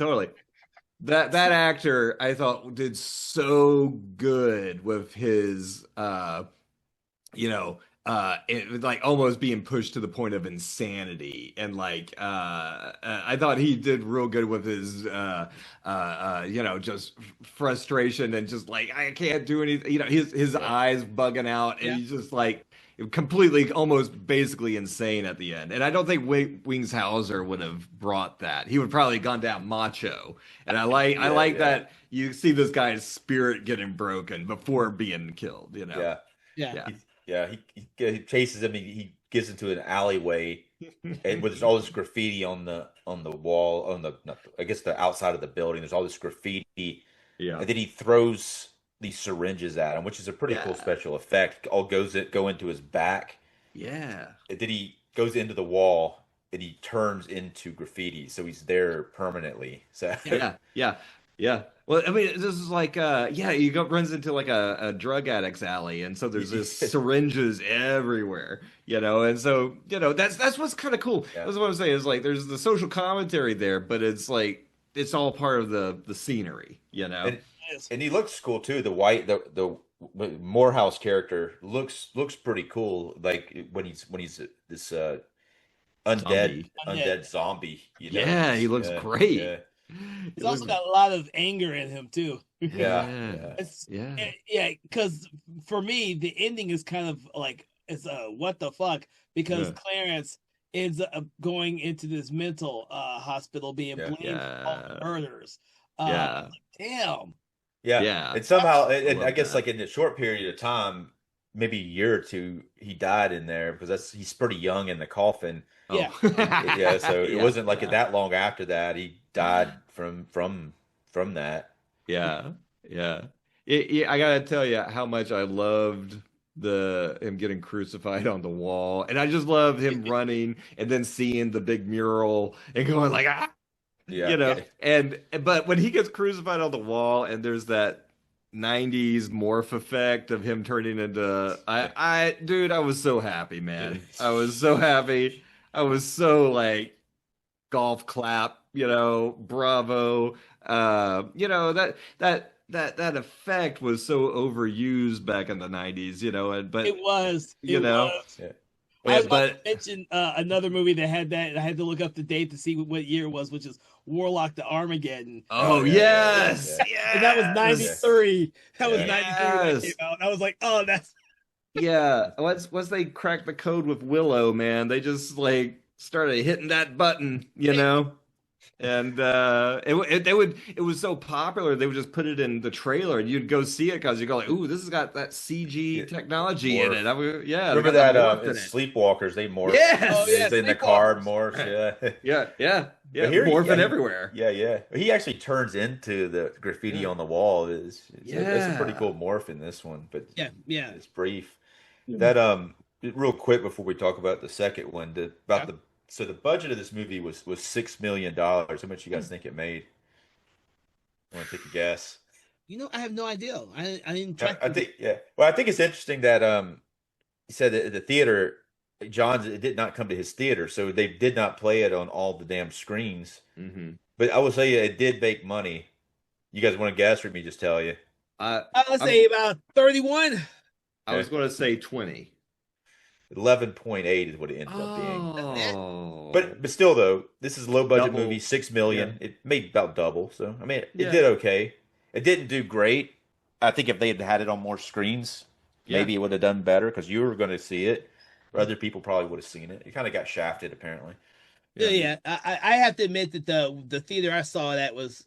That actor I thought did so good with his like almost being pushed to the point of insanity, and like I thought he did real good with his just frustration and just like I can't do anything, his eyes bugging out, and he's just like completely almost basically insane at the end. And I don't think Wings Hauser would have brought that. He would probably gone down macho, and I like that you see this guy's spirit getting broken before being killed, He chases him. He gets into an alleyway, and with all this graffiti on the wall, I guess the outside of the building. There's all this graffiti, and then he throws these syringes at him, which is a pretty cool special effect. All go into his back. Yeah, and then he goes into the wall, and he turns into graffiti, so he's there permanently. So yeah. Well, I mean, this is like, yeah, you go runs into like a drug addict's alley, and so there's just syringes everywhere, and so that's what's kind of cool. Yeah. That's what I'm saying is like there's the social commentary there, but it's like it's all part of the scenery. And Yes. and he looks cool too. The Morehouse character looks pretty cool. Like when he's this Zombie. undead zombie. Yeah, he looks Yeah, great. yeah, He He's also looks- got a lot of anger in him too. yeah, Yeah. yeah. It's, yeah. yeah, because for me, the ending is kind of like it's what the fuck because Yeah. Clarence ends up going into this mental hospital being Yeah. blamed for all the Yeah. murders. Yeah. Damn. Yeah. Yeah. And somehow, and Love I guess that. like in a short period of time, maybe a year or two, he died in there because he's pretty young in the coffin. Yeah. Oh. Yeah, so it Yeah, wasn't like yeah. that long after that. He died from that. Yeah, yeah. I gotta tell you how much I loved him getting crucified on the wall, and I just loved him running and then seeing the big mural and going like ah, Yeah. But when he gets crucified on the wall and there's that 90s morph effect of him turning into dude, I was so happy, man. I was so happy. I was so like golf clap, bravo. That effect was so overused back in the 90s, but It was. you It know, was. Yeah. I was about but to mention another movie that had that. And I had to look up the date to see what year it was, which is Warlock the Armageddon. oh yeah, yes, yeah, yes. And that was 93. That was Yeah. 93 when that Yes. came out. I was like, oh, that's Yeah, once they cracked the code with Willow, man, they just like started hitting that button, And it was so popular they would just put it in the trailer and you'd go see it because you go like, ooh, this has got that CG Yeah, technology in morph. it. they Remember got that morph in in it. Sleepwalkers, they morph. Yes! Oh, yeah, in the car morphs, Sleepwalkers. yeah. Yeah. But here, Morphing yeah, everywhere. Yeah. He actually turns into the graffiti Yeah. on the wall. It's a pretty Yeah. cool morph in this one, but yeah. it's brief. That real quick before we talk about the second one, so the budget of this movie was $6 million. How much you guys think it made? Want to take a guess? I have no idea. I didn't track. I think Well, I think it's interesting that he said that the theater, John's, it did not come to his theater, so they did not play it on all the damn screens. Mm-hmm. But I will tell you, it did make money. You guys want to guess, or let me just tell you? Let's say about 31. I was going to say 20. 11.8 is what it ended up being. Oh, But still, though, this is a low budget Double. movie, 6 million. Yeah. It made about double. So I mean, it Yeah. did okay. It didn't do great. I think if they had it on more screens, Yeah. maybe it would have done better because you were going to see it. Or other people probably would have seen it. It kind of got shafted, apparently. Yeah. I have to admit that the theater I saw that was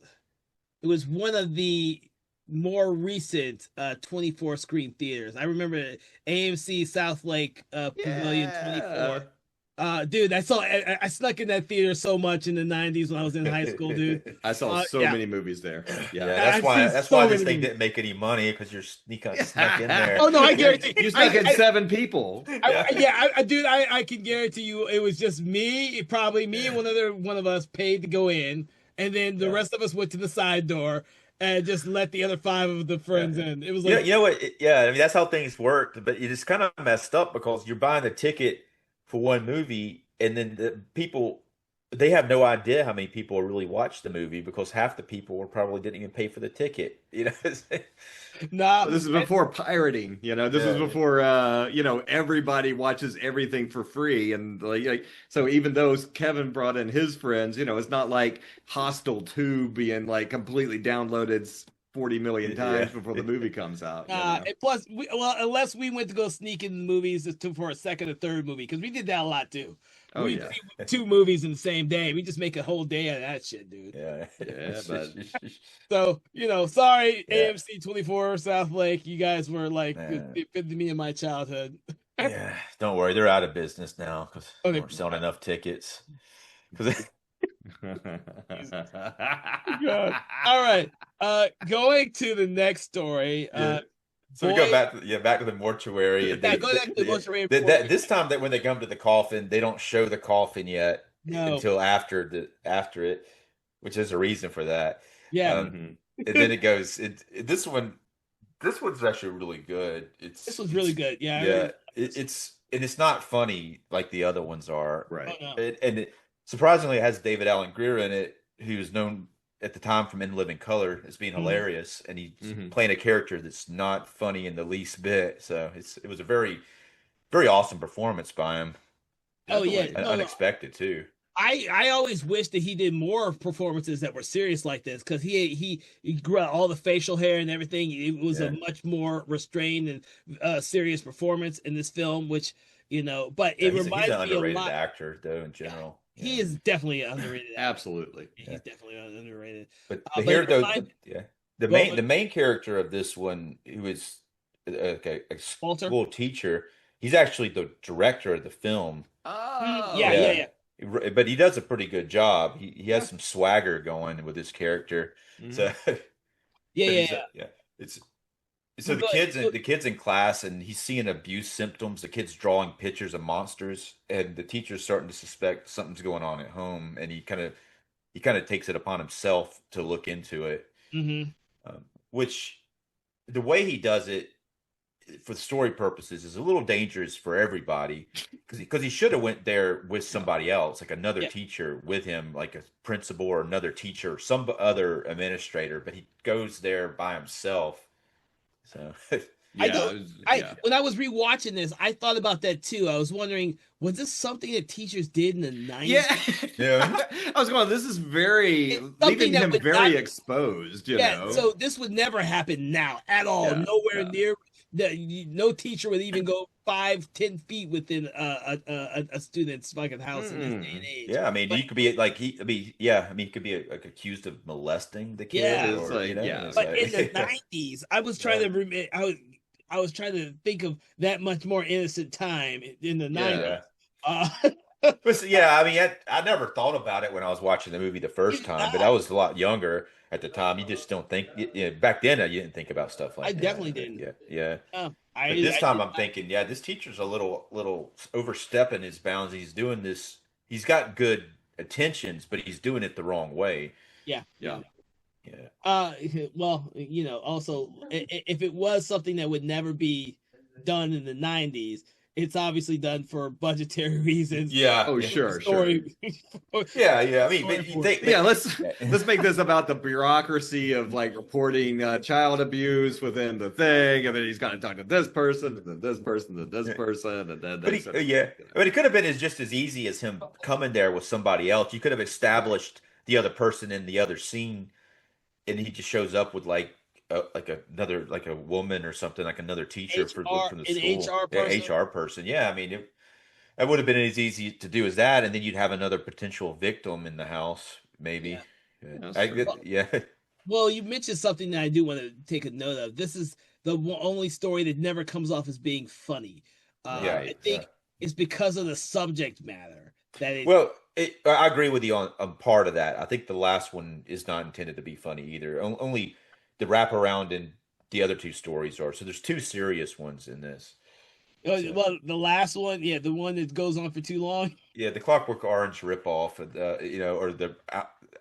one of the more recent 24 screen theaters. I remember AMC South Lake Pavilion 24. Dude, I snuck in that theater so much in the 90s when I was in high school, dude. I saw so yeah. many movies there. Yeah, Yeah. that's I've why seen that's so why this many thing didn't make any money because you're snuck in there. Oh no, I guarantee You snuck in 7 people. Dude, I can guarantee you it was just me, probably me and one of us paid to go in, and then the rest of us went to the side door and just let the other 5 of the friends in. It was like, You know what? I mean, that's how things worked, but it is kind of messed up because you're buying a ticket for one movie, and then the people, they have no idea how many people really watched the movie because half the people probably didn't even pay for the ticket. nah. This is before pirating, This is Yeah. before everybody watches everything for free, and so even though Kevin brought in his friends, it's not like Hostel 2 being like completely downloaded 40 million times before the movie comes out. And plus, unless we went to go sneak in movies for a second or third movie, because we did that a lot too. Oh, we yeah. see 2 movies in the same day. We just make a whole day out of that shit, dude. Yeah. but- So, sorry, Yeah. AMC 24 South Lake. You guys were like Man. it fit me in my childhood. Yeah, don't worry, they're out of business now because Oh, they they- weren't selling enough tickets. 'Cause God. All right. Going to the next story. So we go back to the mortuary. And Yeah, go back to the mortuary before we- this time that when they come to the coffin, they don't show the coffin yet No. until after it, which is a reason for that. Yeah. Um, and then it goes. This one's actually really good. This was really good. Yeah, I Yeah, really, it's not funny like the other ones are. Right. oh no. Surprisingly, it has David Allen Greer in it, who's known at the time from In Living Color as being Mhm. hilarious, and he's Mhm. playing a character that's not funny in the least bit. So it was a very, very awesome performance by him. Oh yeah, Definitely. no, no. Unexpected too. I always wish that he did more performances that were serious like this because he grew out all the facial hair and everything. It was Yeah. a much more restrained and serious performance in this film, which but Yeah, it he's reminds an me a underrated lot. actor though in general. He Yeah. is definitely an underrated actor. Absolutely. He's definitely underrated. But But here it though, reminds yeah, well, the main character of this one, who is a Walter. school teacher, he's actually the director of the film. Oh. Yeah, yeah, yeah. But he does a pretty good job. He has Yeah. some swagger going with his character. Mhm. So Yeah, but yeah, he's yeah. yeah. It's so But- the kids in class, and he's seeing abuse symptoms. The kids drawing pictures of monsters, and the teacher's starting to suspect something's going on at home, and he kind of takes it upon himself to look into it. Mhm. Which the way he does it for story purposes is a little dangerous for everybody because he should have went there with somebody else, like another Yeah. teacher with him, like a principal or another teacher, some other administrator, but he goes there by himself. So I Yeah. don't- it was- I yeah. when I was rewatching this, I thought about that too. I was wondering, was this something that teachers did in the 90s? Yeah. Yeah. I was going, this is very It's something leaving that him would very not- exposed, you Yeah, know. so this would never happen now at all. Yeah, Nowhere yeah. near no teacher would even go 5-10 feet within a student's fucking house in this day and age. yeah, I mean, But- he could be like he could be like accused of molesting the kid, Yeah. It's or like, you know, yeah. it's But like- in the 90s, I was trying to remember. I was trying to think of that much more innocent time in the 90s. Yeah. Uh, But yeah, I mean, I never thought about it when I was watching the movie the first time, but I was a lot younger at the time. You just don't think, back then you didn't think about stuff like I that. definitely But didn't. Yeah. But But this time I'm thinking, yeah, this teacher's a little overstepping his bounds. He's doing this. He's got good intentions, but he's doing it the wrong way. Yeah. Yeah. Yeah. Well, also if it was something that would never be done in the 90s, it's obviously done for budgetary reasons. Yeah. Oh, yeah. sure. Story. Yeah. I mean, but you think, Yeah, let's make this about the bureaucracy of like reporting child abuse within the thing, and then he's got to talk to this person, and then this person, and this person, and then But this. I mean, it could have been just as easy as him coming there with somebody else. You could have established the other person in the other scene, and he just shows up with like another, like a woman or something, like another teacher from the an school. HR person. Yeah, HR person. Yeah, I mean, that would have been as easy to do as that, and then you'd have another potential victim in the house, maybe. That's I, true. yeah. Well, you mentioned something that I do want to take a note of. This is the only story that never comes off as being funny. Yeah, I think it's because of the subject matter that it. Well, I agree with you on part of that. I think the last one is not intended to be funny either. Only the wraparound in the other two stories are. So there's two serious ones in this. Well, the last one, yeah, the one that goes on for too long. Yeah, the Clockwork Orange ripoff, or the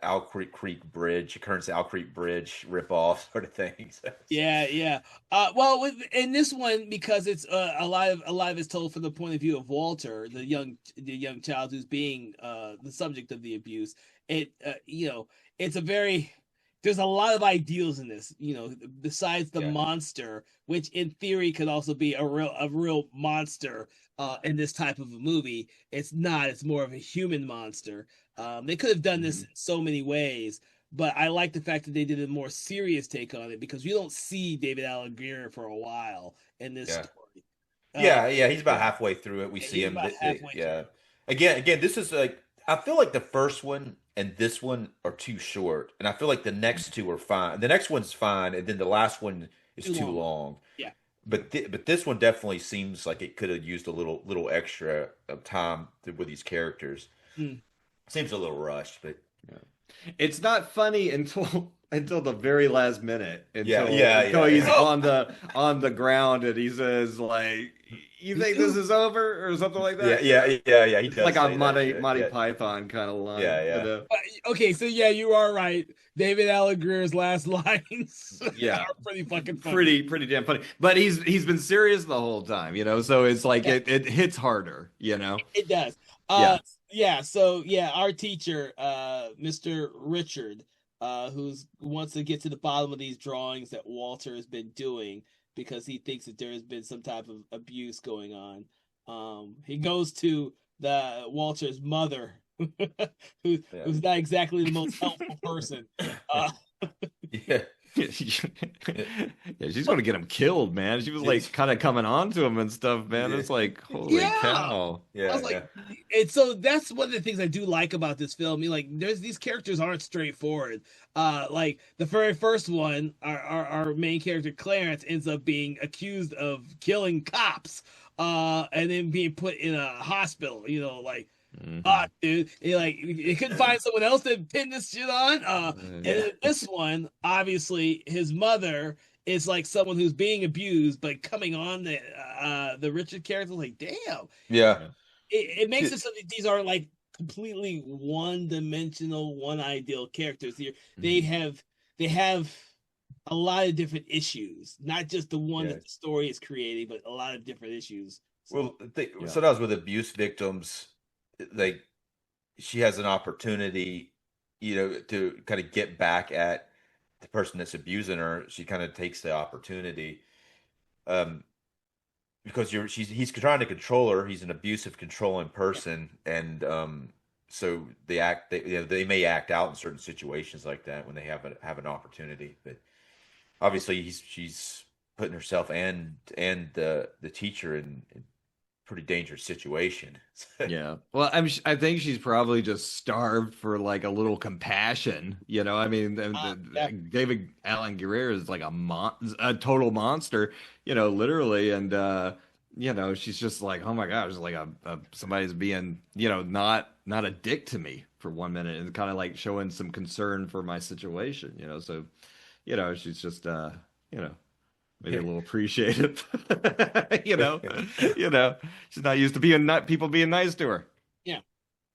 Owl Creek Bridge, Occurrence Owl Creek Bridge ripoff sort of thing. So, Yeah. Well, in this one, because it's a lot of it's told from the point of view of Walter, the young child who's being the subject of the abuse. It's a very there's a lot of ideals in this. Besides the monster, which in theory could also be a real monster. In this type of a movie, it's not. It's more of a human monster. They could have done this in so many ways. But I like the fact that they did a more serious take on it because you don't see David Allen Greer for a while in this story. He's about halfway through it. We see him. Through. Again, this is like, I feel like the first one and this one are too short, and I feel like the next two are fine. The next one's fine, and then the last one is too long. Yeah. But this one definitely seems like it could have used a little extra of time with these characters. Seems a little rushed, but it's not funny until the very last minute. Until he's on the ground and he says like, "You think this is over?" or something like that. Yeah. He does Like a say Monty that shit. Python kind of line. Yeah. Okay, so yeah, you are right. David Alan Greer's last lines Yeah. are pretty fucking funny. Pretty damn funny. But he's been serious the whole time, so it's like it hits harder, It does. Yeah. Yeah, so yeah, our teacher, Mr. Richard, who's wants to get to the bottom of these drawings that Walter has been doing because he thinks that there has been some type of abuse going on. He goes to the Walter's mother, who's not exactly the most helpful person. Yeah. Yeah, she's gonna get him killed, man. She was like kind of coming on to him and stuff, man. It's like, holy cow. Yeah, I was like, and so that's one of the things I do like about this film. Like, there's these characters aren't straightforward. Like the very first one, our main character Clarence ends up being accused of killing cops, and then being put in a hospital. Like. Dude, he couldn't find someone else to pin this shit on. And in this one, obviously, his mother is like someone who's being abused, but coming on the Richard character, like, damn, yeah. It makes it so that these are like completely one-dimensional, one-ideal characters here. They have a lot of different issues, not just the one that the story is creating, but a lot of different issues. So, sometimes with abuse victims, like she has an opportunity, to kind of get back at the person that's abusing her. She kind of takes the opportunity, because he's trying to control her. He's an abusive, controlling person, and so they may act out in certain situations like that when they have an opportunity. But obviously, she's putting herself and the teacher in pretty dangerous situation. Yeah. Well, I think she's probably just starved for like a little compassion. I mean, David Alan Greer is like a total monster, literally, and she's just like, oh my gosh, like somebody's being, not a dick to me for 1 minute and kind of like showing some concern for my situation, so, she's just, maybe a little appreciative, she's not used to people being nice to her. Yeah.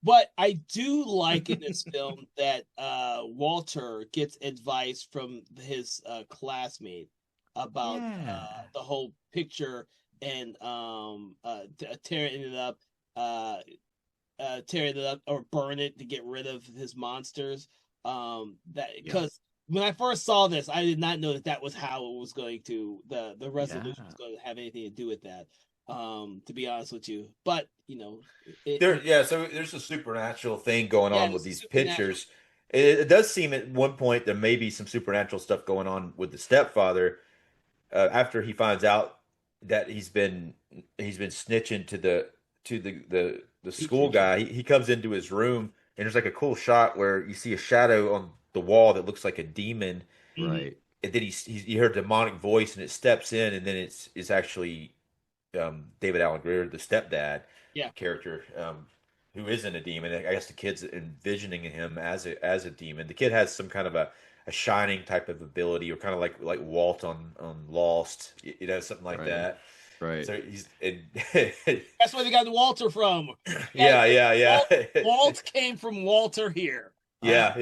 But I do like in this film that Walter gets advice from his classmate about the whole picture and tearing it up or burn it to get rid of his monsters. Because when I first saw this, I did not know that was how it was going to the resolution was going to have anything to do with that. To be honest with you, but so there's a supernatural thing going on with these pictures. It does seem at one point there may be some supernatural stuff going on with the stepfather, after he finds out that he's been snitching to the school guy. He comes into his room and there's like a cool shot where you see a shadow on the wall that looks like a demon, right? And then he heard a demonic voice and it steps in, and then it's actually David Alan Grier, the stepdad character, who isn't a demon. I guess the kid's envisioning him as a demon. The kid has some kind of a shining type of ability, or kind of like Walt on Lost, something like that. Right. So he's that's where they got Walter from. Yeah. Walt came from Walter here. Yeah.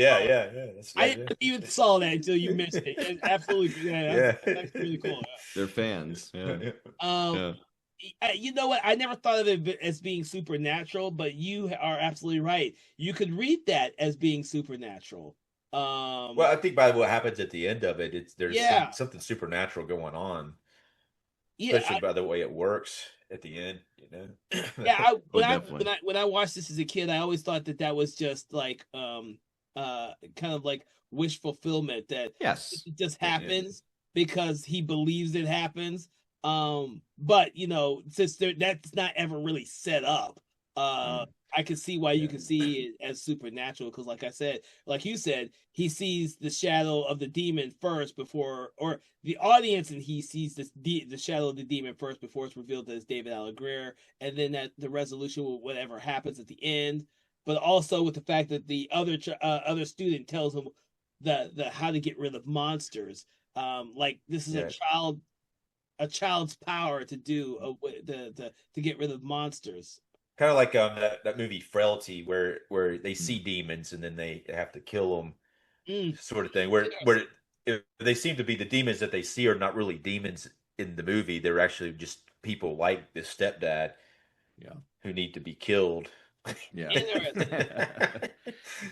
I didn't even saw that until you mentioned it. It's absolutely, that's really cool. They're fans. Yeah. You know what? I never thought of it as being supernatural, but you are absolutely right. You could read that as being supernatural. Well, I think by what happens at the end of it, there's something supernatural going on. Especially by the way it works at the end, When I watched this as a kid, I always thought that was just like kind of like wish fulfillment, that it just happens because he believes it happens. But since that's not ever really set up, I can see why you can see it as supernatural, because like I said, like you said, he sees the shadow of the demon first before, or the audience, and he sees the shadow of the demon first before it's revealed that it's David Alan Grier, and then that the resolution with whatever happens at the end. But also with the fact that the other student tells him the how to get rid of monsters. Like this is a child's power to do to get rid of monsters. Kind of like that movie Frailty, where they see demons and then they have to kill them. sort of thing, where they seem to be the demons that they see are not really demons in the movie. They're actually just people like this stepdad, Yeah. who need to be killed. Yeah. Interesting.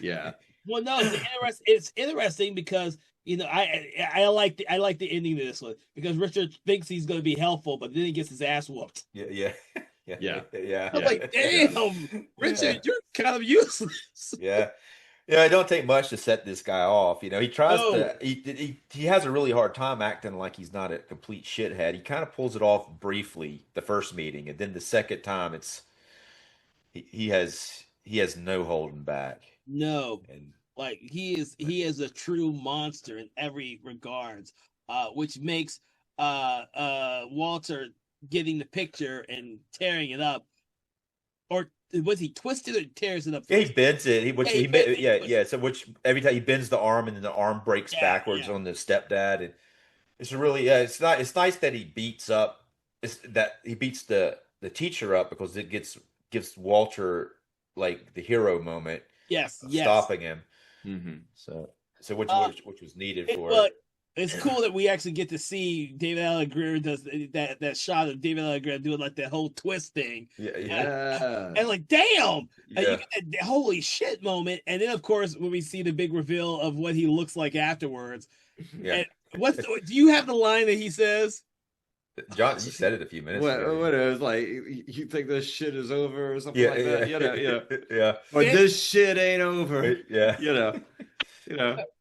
Yeah. Well, no, it's interesting because I like the ending to this one because Richard thinks he's going to be helpful, but then he gets his ass whooped. Yeah, yeah, Yeah. yeah. I'm like, damn, Richard, you're kind of useless. Yeah. Yeah, it don't take much to set this guy off. He tries No. to he has a really hard time acting like he's not a complete shithead. He kind of pulls it off briefly the first meeting, and then the second time he has no holding back. No, And like he is a true monster in every regards, which makes Walter getting the picture and tearing it up, or was he twisted or tears it up? yeah, he bends it. He bends it, Yeah, twists yeah. So which every time he bends the arm, and then the arm breaks Yeah, backwards yeah. on the stepdad, and it's really It's nice that he beats up. That he beats the teacher up because it gives Walter like the hero moment Yes, of yes. stopping him. Mm-hmm. So which was needed for But it. it's cool that we actually get to see David Allen Greer does that shot of David Allen Greer doing like that whole twist thing. Yeah, Yeah. And like, damn, yeah. you get that holy shit moment. And then, of course, when we see the big reveal of what he looks like afterwards. Yeah. And do you have the line that he says? John, you said it a few minutes ago. What it was like, you think this shit is over or something Yeah, like that? yeah. But this shit ain't over. Yeah.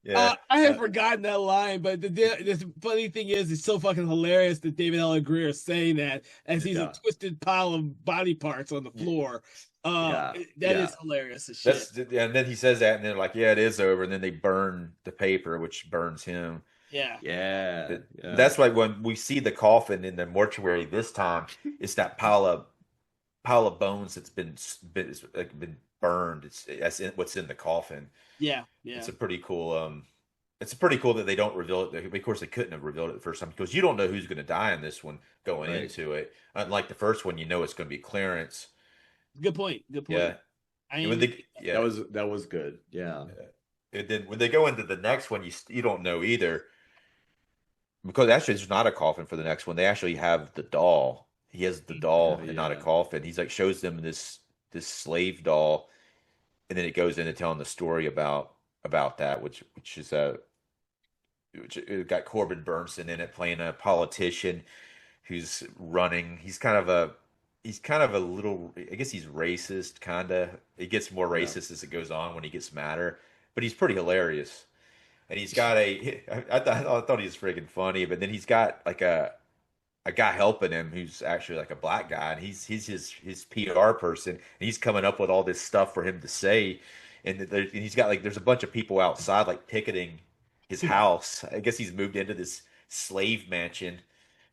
Yeah. I had forgotten that line, but the funny thing is, it's so fucking hilarious that David Allen Greer is saying that as he's a twisted pile of body parts on the floor. That is hilarious as shit. And then he says that, and they're like, "Yeah, it is over." And then they burn the paper, which burns him. Yeah. That's why when we see the coffin in the mortuary this time, it's that pile of bones that's been burned. That's what's in the coffin. Yeah. It's a pretty cool. It's pretty cool that they don't reveal it. Of course, they couldn't have revealed it the first time because you don't know who's going to die in this one going into it. Unlike the first one, it's going to be Clarence. Good point. Yeah. That was good. Yeah. And then when they go into the next one, you don't know either. Because actually, there's not a coffin for the next one. They actually have the doll. He has the doll and not a coffin. He's like shows them this slave doll, and then it goes into telling the story about that, which is which it got Corbin Burnson in it playing a politician who's running. He's kind of a little. I guess he's racist, kinda. He gets more racist as it goes on when he gets madder, but he's pretty hilarious. And he's got I thought he was freaking funny, but then he's got like a guy helping him who's actually like a black guy, and he's his PR person, and he's coming up with all this stuff for him to say, and he's got like there's a bunch of people outside like picketing his house. I guess he's moved into this slave mansion.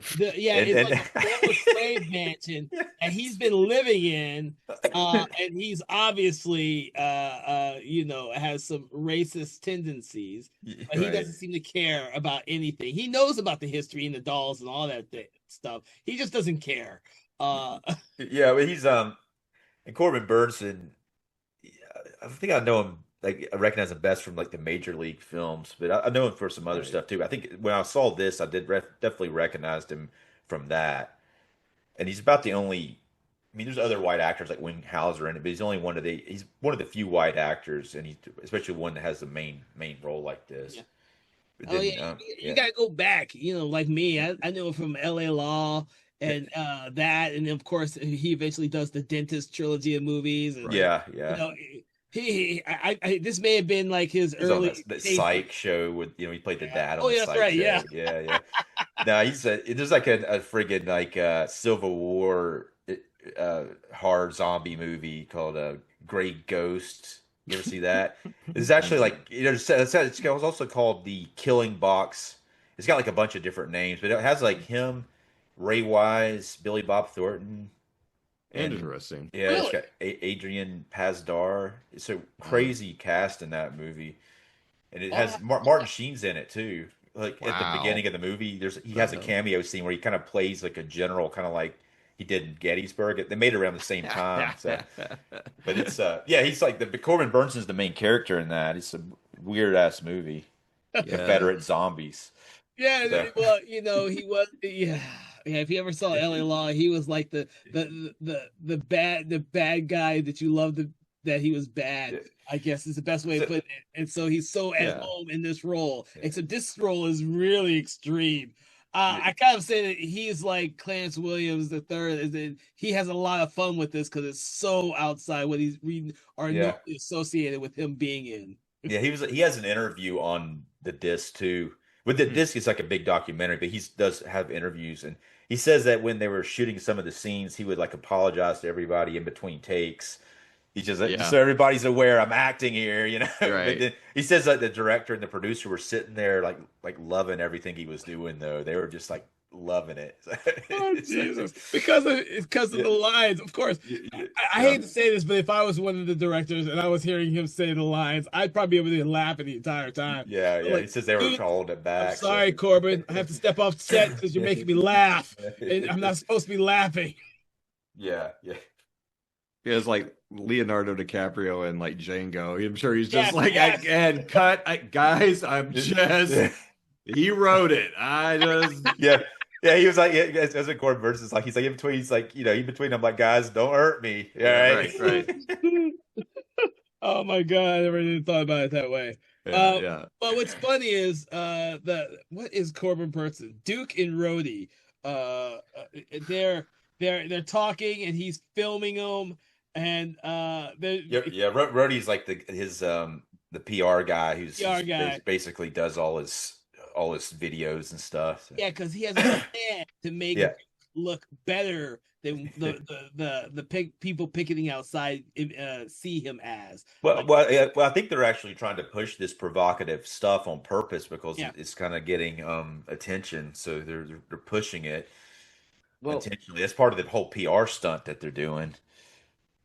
It's like a former slave mansion and he's been living in, and he's obviously has some racist tendencies, but he doesn't seem to care about anything. He knows about the history and the dolls and all that stuff. He just doesn't care. But he's and Corbin Burnson. I think I know him. Like I recognize him best from like the major league films, but I know him for some other stuff too. I think when I saw this, I did definitely recognized him from that. And he's about the only. I mean, there's other white actors like Wing Hauser in it, but he's only he's one of the few white actors, and he's especially one that has the main role like this. Yeah. You gotta go back. Like me, I know him from L.A. Law and that, and of course he eventually does the Dentist trilogy of movies. And, this may have been like his early the Psych show with he played the dad on the Psych right, show. Yeah. No, there's like a friggin' like Civil War horror zombie movie called Gray Ghost. You ever see that? It's actually like it's also called The Killing Box. It's got like a bunch of different names, but it has like him, Ray Wise, Billy Bob Thornton. Interesting. Yeah, It's got Adrian Pazdar. It's a crazy cast in that movie, and it has Martin Sheen's in it too. Like at the beginning of the movie, he has a cameo scene where he kind of plays like a general, kind of like he did in Gettysburg. They made it around the same time. So. But it's he's like Corbin Burnson's the main character in that. It's a weird ass movie. Confederate zombies. Yeah, So- well, he was, yeah. Yeah, if you ever saw LA Law, he was like the bad guy that you loved that he was bad, I guess is the best way to put it. And so he's so at home in this role. Except this role is really extreme. I kind of say that he's like Clarence Williams the third, is that he has a lot of fun with this because it's so outside what he's reading or normally associated with him being in. Yeah, he has an interview on the disc too. With the disc, it's like a big documentary, but he does have interviews, and he says that when they were shooting some of the scenes, he would like apologize to everybody in between takes. He's just like, so everybody's aware I'm acting here, you know. Right. Then he says that the director and the producer were sitting there like loving everything he was doing, though. They were just like loving it. Oh, Jesus. Because of the lines, of course. I hate to say this, but if I was one of the directors and I was hearing him say the lines, I'd probably be able to laugh the entire time. Yeah. Like, He says they were holding it back. I'm sorry, Corbin. I have to step off set because you're making me laugh, and I'm not supposed to be laughing. Yeah. It was like Leonardo DiCaprio and like Django. I'm sure he's just Yes, and cut, guys. I'm just. He wrote it. I just. Yeah, he was like, as a Gordon Burns is like, he's like in between. He's like, in between. I'm like, guys, don't hurt me. Right. Oh my God, I never even thought about it that way. But what's funny is what is Corbin Burnson? Duke and Rhodey. They're talking and he's filming them, and Rhodey's like the PR guy who's basically does all his videos and stuff. So. Yeah, because he has a plan to make it look better than the people picketing outside see him as. Well, I think they're actually trying to push this provocative stuff on purpose because it's kind of getting attention, so they're pushing it intentionally. That's part of the whole PR stunt that they're doing.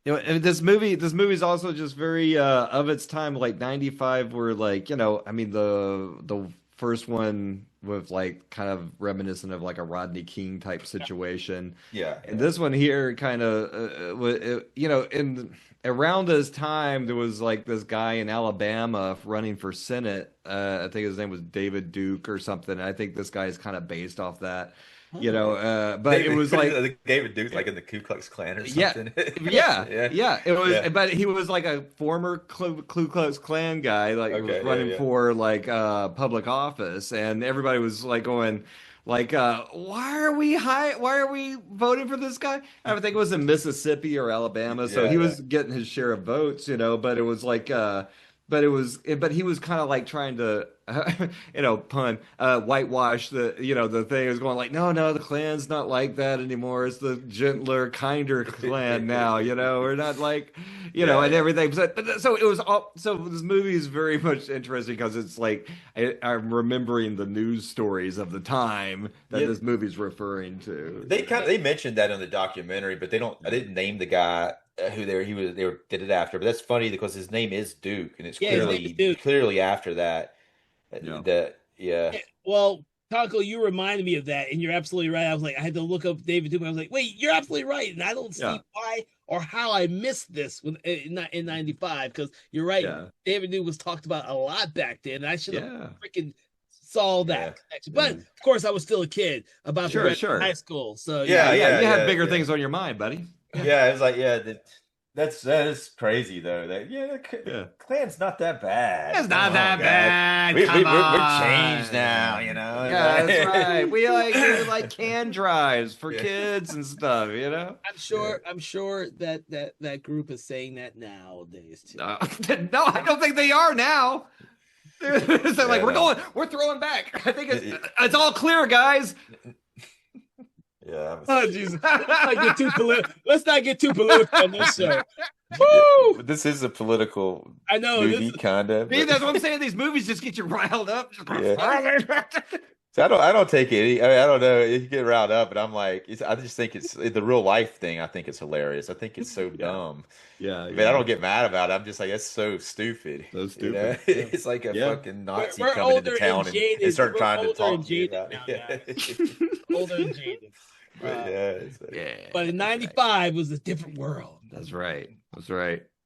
And this movie's also just very of its time, like 95, where like, I mean the first one with like kind of reminiscent of like a Rodney King type situation. And this one here kind of, in around this time, there was like this guy in Alabama running for Senate. I think his name was David Duke or something. I think this guy is kind of based off that. But it was like David Duke's like in the Ku Klux Klan or something. It was, but he was like a former Ku Klux Klan guy, like was running for like public office, and everybody was like going, like, why are we voting for this guy? I think it was in Mississippi or Alabama, so he was getting his share of votes, but it was like. But he was kind of like trying to, pun, whitewash the thing. It was going like, no, the Klan's not like that anymore. It's the gentler, kinder Klan now. We're not like, and everything. But so it was all. So this movie is very much interesting because it's like I'm remembering the news stories of the time that this movie's referring to. They mentioned that in the documentary, but I didn't name the guy. Who they did it after, but that's funny because his name is Duke, and it's clearly after that. Well, Taco, you reminded me of that, and you're absolutely right. I was like, I had to look up David Duke. I was like, wait, you're absolutely right, and I don't see why or how I missed this in '95 because you're right. David Duke was talked about a lot back then, and I should have freaking saw that connection. But of course, I was still a kid about high school, so you had bigger things on your mind, buddy. Yeah, it was like, that is crazy though. Klan's not that bad. It's not that bad. We're changed now, Yeah, that's right. We like can drives for kids and stuff, I'm sure that group is saying that nowadays too. No, I don't think they are now. They're like, we're throwing back. I think it's all clear, guys. Yeah. Oh Jesus! Let's not get too political on this show. Woo! This is a political movie, kind of. That's what I'm saying. These movies just get you riled up. So I don't take it. I don't know. You get riled up, but I'm like, I just think it's the real life thing. I think it's hilarious. I think it's so dumb. I don't get mad about it. I'm just like, that's so stupid. So stupid. It's like a fucking Nazi coming into town and start trying to talk to you about it. Older and jaded. But in '95 was a different world. That's right.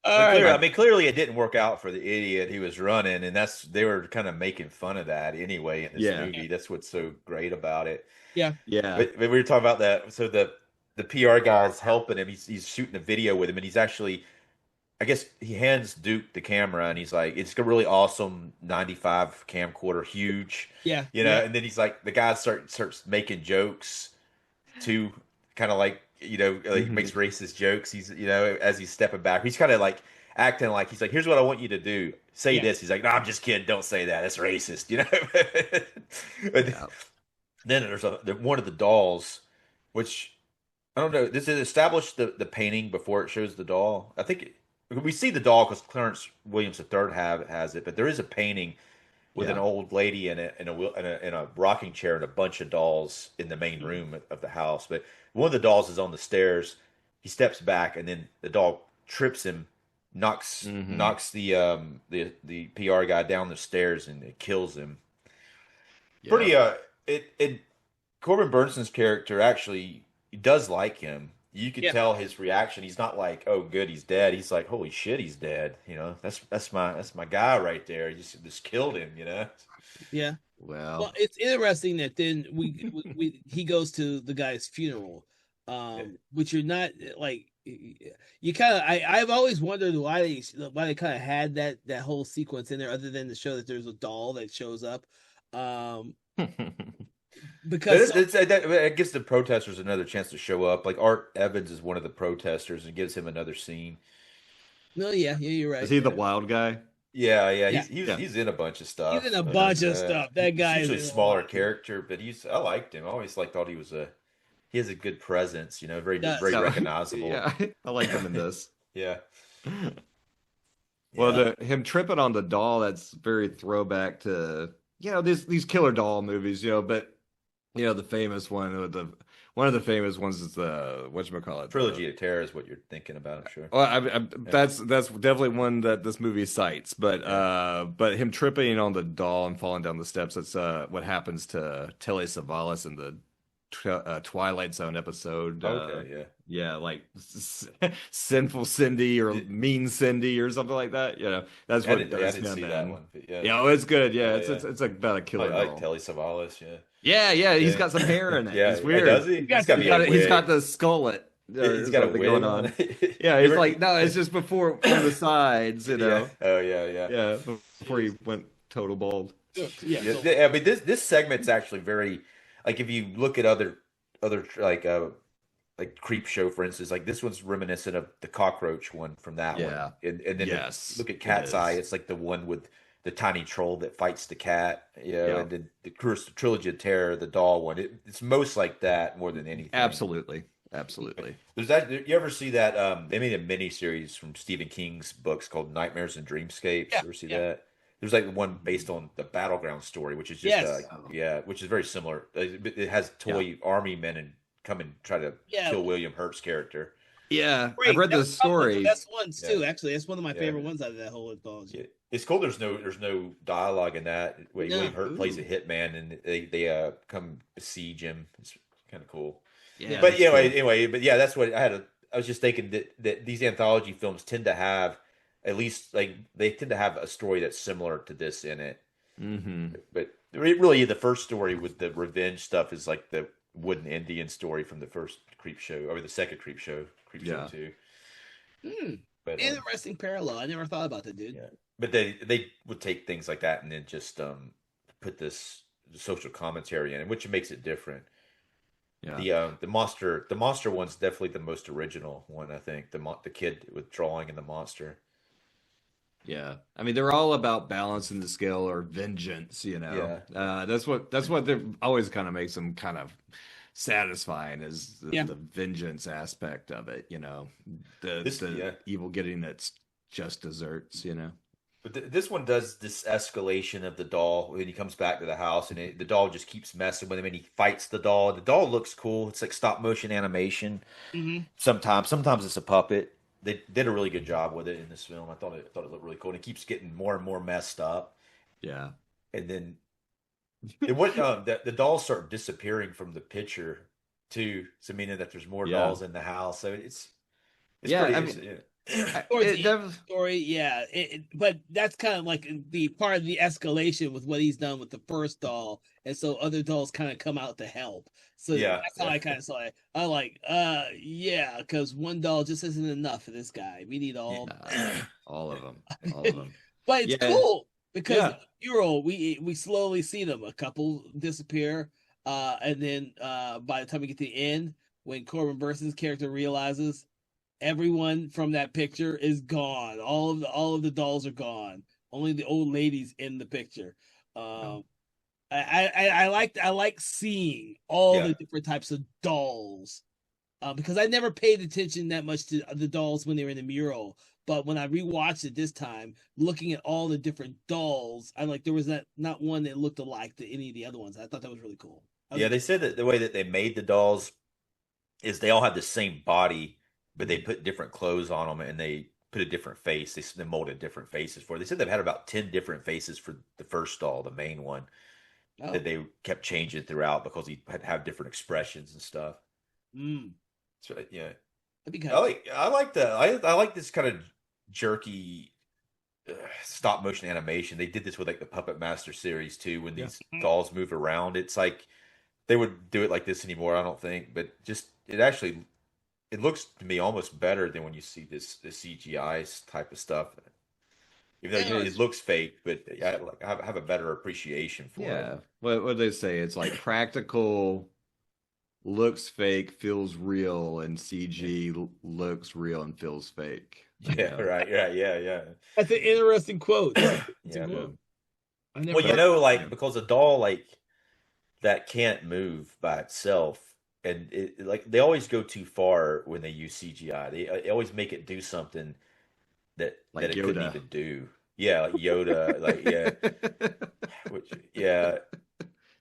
All But right. clearly, I mean, clearly it didn't work out for the idiot who was running, and they were kind of making fun of that anyway in this Yeah. movie. That's what's so great about it. Yeah. Yeah. But we were talking about that. So the PR guy's helping him. He's shooting a video with him, and he's actually, I guess he hands Duke the camera, and he's like, "It's a really awesome 95 camcorder, huge, Yeah. you know." And then he's like, the guy starts making jokes too, kind of like like makes racist jokes. He's as he's stepping back, he's kind of like acting like he's like, "Here's what I want you to do. Say Yeah. this." He's like, "No, I'm just kidding. Don't say that. That's racist." But Yeah. then there's one of the dolls, which I don't know. Does it establish the painting before it shows the doll? I think we see the doll because Clarence Williams III has it, but there is a painting with an Yeah. old lady in a rocking chair and a bunch of dolls in the main room of the house. But one of the dolls is on the stairs. He steps back, and then the doll trips him, knocks Mhm. knocks the PR guy down the stairs, and it kills him. Yeah. Pretty it Corbin Burnson's character actually does like him. You could Yeah. tell his reaction. He's not like, "Oh, good, he's dead." He's like, "Holy shit, he's dead." That's my guy right there. He just killed him. Yeah. Well, Well, it's interesting that then he goes to the guy's funeral, which you're not like you kind of. I've always wondered why they kind of had that whole sequence in there, other than to show that there's a doll that shows up, But because it gives the protesters another chance to show up. Like Art Evans is one of the protesters and gives him another scene. no, yeah, you're right. is he the wild guy? Yeah, Yeah. he's in a bunch of stuff. He's in a bunch of stuff. That guy he's is usually a in a smaller lot. character, but I liked him. I always thought he has a good presence. Very Does. very No. recognizable. Yeah, I like him in this. Yeah. Well, Yeah. him tripping on the doll, that's very throwback to these killer doll movies, but the famous one one of the famous ones is the whatchamacallit, Trilogy of Terror is what you're thinking about, I'm sure. Well, that's definitely one that this movie cites, but him tripping on the doll and falling down the steps, that's what happens to Telly Savalas in the Twilight Zone episode. Okay, yeah. Yeah, like Sinful Cindy or Mean Cindy or something like that. That's I what didn't, it I does didn't him see in. that one. But yeah. Yeah, it's good. Yeah, Yeah, it's about a killer I like doll. Telly Savalas, yeah. Yeah, he's Yeah. got some hair in it. Yeah, It's weird. does he? got He's got, some- me a He's got wig. the skullet. He's got a wig going on. Yeah, he's like, no, it's just before on the sides, Yeah. Oh yeah. Yeah, before he went total bald. Yeah, Yeah, so- I mean this segment's actually very like if you look at other like Creep Show, for instance, like this one's reminiscent of the cockroach one from that Yeah. one. And then Yes, look at it Cat's Eye, is. it's like the one with the tiny troll that fights the cat, Yeah. and then the Trilogy of Terror, the doll one. It's most like that more than anything. Absolutely. There's that. You ever see that? They made a mini series from Stephen King's books called Nightmares and Dreamscapes. Yeah, Ever see yeah. that? There's like one based on the Battleground story, which is just Yes. which is very similar. It has toy army men and come and try to Yeah. kill William Hurt's character. Yeah, Great. I've read the That's probably story. the best ones too. Yeah. Actually, that's one of my Yeah. favorite ones out of that whole anthology. Yeah. It's cool. There's no dialogue in that. No. William Hurt plays a Ooh. hitman, and they come besiege him. It's kind of cool. Yeah, But that's anyway, cool. but yeah, that's what I was just thinking that these anthology films tend to have at least like they tend to have a story that's similar to this in it. Mm-hmm. But really, the first story with the revenge stuff is like the wooden Indian story from the first Creep Show or the second Creep Show, Creep Show Yeah. 2. Hmm. But Interesting parallel. I never thought about that, dude. yeah, but they would take things like that and then just put this social commentary in it, which makes it different. Yeah. The monster one's definitely the most original one, I think. The kid with drawing and the monster. Yeah, I mean they're all about balancing the scale or vengeance. That's what they always kind of makes them kind of satisfying is the vengeance aspect of it. The evil getting its just desserts. But this one does this escalation of the doll when he comes back to the house, and the doll just keeps messing with him, and he fights the doll. The doll looks cool. It's like stop motion animation. Mm-hmm. Sometimes it's a puppet. They did a really good job with it in this film. I thought it looked really cool, and it keeps getting more and more messed up. Yeah, And then the dolls start disappearing from the picture too, so meaning that there's more Yeah. dolls in the house. So it's Yeah, pretty. I mean, towards It the end of the def- story, yeah. But that's kind of like the part of the escalation with what he's done with the first doll, and so other dolls kind of come out to help. So Yeah, that's how I kind of saw it. I like, yeah, because one doll just isn't enough for this guy. We need all. yeah, all of them, all of them. But it's Yeah, cool because yeah. Euro, we slowly see them. A couple disappear, and then by the time we get to the end, when Corbin Burnson character realizes everyone from that picture is gone. All of the dolls are gone. Only the old ladies in the picture. Um, I like seeing all yeah. the different types of dolls, because I never paid attention that much to the dolls when they were in the mural. But when I rewatched it this time, looking at all the different dolls, I like there was not one that looked alike to any of the other ones. I thought that was really cool. Yeah, they said that the way that they made the dolls is they all have the same body, but they put different clothes on them and they put a different face. They molded different faces for. They said they've had about 10 different faces for the first doll, the main one, Oh, that they kept changing throughout because he had have different expressions and stuff. mm, So yeah, that'd be kind of I like this kind of jerky stop motion animation. They did this with like the Puppet Master series too. When Yeah. these dolls move around, it's like they would do it like this anymore. I don't think, but just it looks to me almost better than when you see this CGI type of stuff. Even though Yeah. it looks fake, but I have a better appreciation for Yeah. it. What they say? It's like practical looks fake, feels real, and CG looks real and feels fake. Yeah, right, yeah. That's an interesting quote. It's a Yeah. quote. I never Well, you heard- know, like because a doll like that can't move by itself, and like they always go too far when they use CGI. They always make it do something Like that it couldn't Yoda. even do. Yeah, like Yoda, like yeah, which yeah,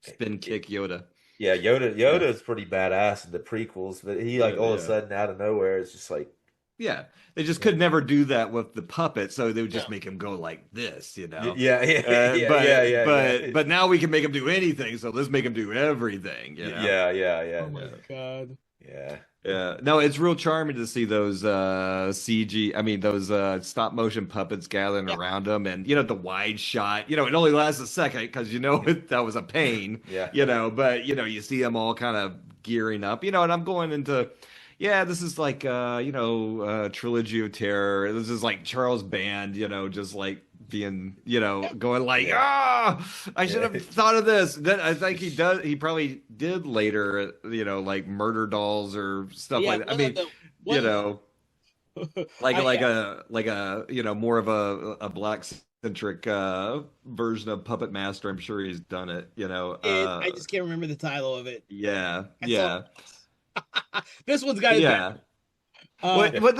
Spin kick Yoda. yeah. Yoda is pretty badass in the prequels, but he like all of a Yeah. sudden out of nowhere it's just like Yeah, they just could never do that with the puppet, so they would just No. make him go like this, you know. yeah, yeah, But now we can make him do anything, so let's make him do everything, you know? yeah. Oh my god. Yeah. Yeah. No, it's real charming to see those those stop motion puppets gathering around them, and the wide shot. It only lasts a second because that was a pain. Yeah. But you see them all kind of gearing up. And I'm going into. Yeah, this is like Trilogy of Terror. This is like Charles Band, just like being, going like, I should have thought of this. Then I think he probably did later, like Murder Dolls or stuff like that. I mean, like a more of a black centric version of Puppet Master. I'm sure he's done it, I just can't remember the title of it. Yeah, I yeah. This one's got Yeah. Uh, What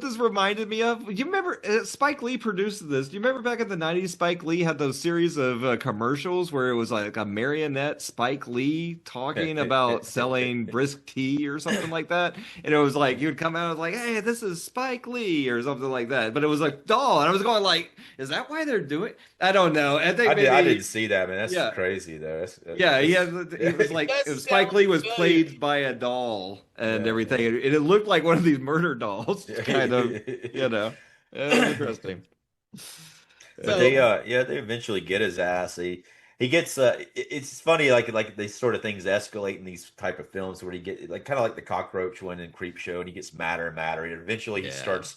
this reminded me of? You remember Spike Lee produced this? Do you remember back in the 90s, Spike Lee had those series of commercials where it was like a marionette Spike Lee talking about selling brisk tea or something like that, and it was like he would come out and like, "Hey, this is Spike Lee" or something like that. But it was like doll, and I was going like, "Is that why they're doing?" I don't know. I think I didn't see that, man. That's Yeah. crazy though. Yeah, he was like That's Spike Lee was good. played by a doll and Yeah. everything, and it looked like one of these murder dolls, kind of, interesting. But they eventually get his ass. He gets it's funny like these sort of things escalate in these type of films where he get like kind of like the cockroach one in Creepshow, and he gets madder and madder, and eventually he Yeah. starts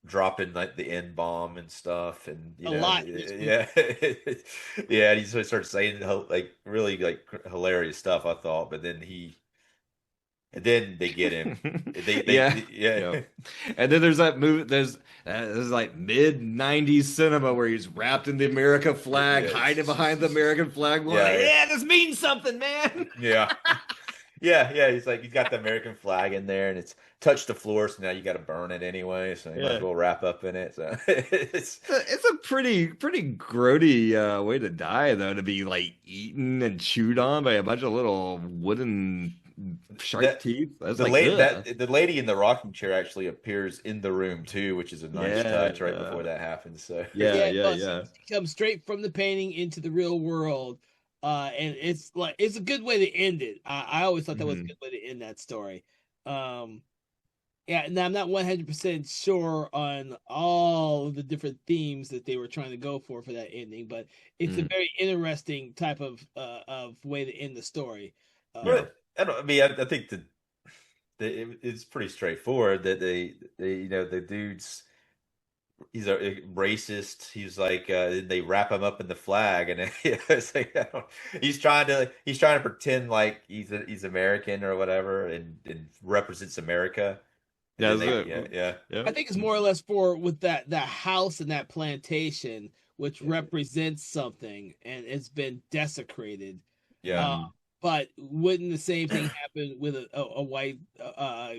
dropping like the N bomb and stuff, and A lot. yeah, yeah, and he sort of starts saying like really like hilarious stuff, I thought, but then they get him. They Yeah. yeah. And then there's that movie. There's like mid '90s cinema where he's wrapped in the American flag, Yeah. hiding behind the American flag. Going, Yeah. yeah, this means something, man. Yeah. Yeah. He's like, he's got the American flag in there and it's touched the floor, so now you got to burn it anyway. So you might Yeah. as well wrap up in it. So it's It's a pretty grody way to die, though, to be like eaten and chewed on by a bunch of little wooden shark That- teeth. That's the like, lady ugh. the lady in the rocking chair actually appears in the room too, which is a nice Yeah. touch right before that happens. So Yeah. It comes straight from the painting into the real world, and it's a good way to end it. I always thought that was a Mhm. good way to end that story. Yeah, and I'm not 100% sure on all of the different themes that they were trying to go for that ending, but it's a Mm. very interesting type of way to end the story. Well, I mean, I think that it's pretty straightforward that the dude's he's a racist. He's like they wrap him up in the flag, and it's like, he's trying to pretend like he's American or whatever, and represents America. And then That's it. I Yeah. think it's more or less for with that house and that plantation, which represents something, and it's been desecrated. yeah, Uh, but wouldn't the same thing happen with a white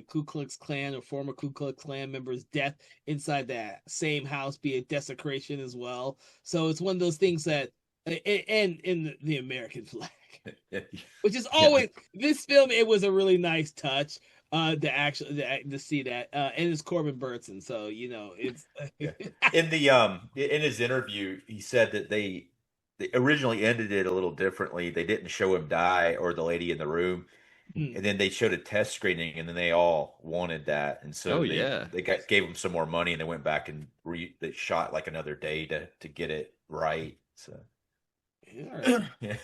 Ku Klux Klan or former Ku Klux Klan member's death inside that same house be a desecration as well? So it's one of those things that, and in the American flag, yeah, which is Yeah. always this film. It was a really nice touch to see that, and it's Corbin Burnson, so it's yeah. In his interview, he said that they originally ended it a little differently. They didn't show him die or the lady in the room, Hmm. and then they showed a test screening, and then they all wanted that, and so Oh yeah. they gave him some more money, and they went back and they shot like another day to get it right. So Yeah. yeah,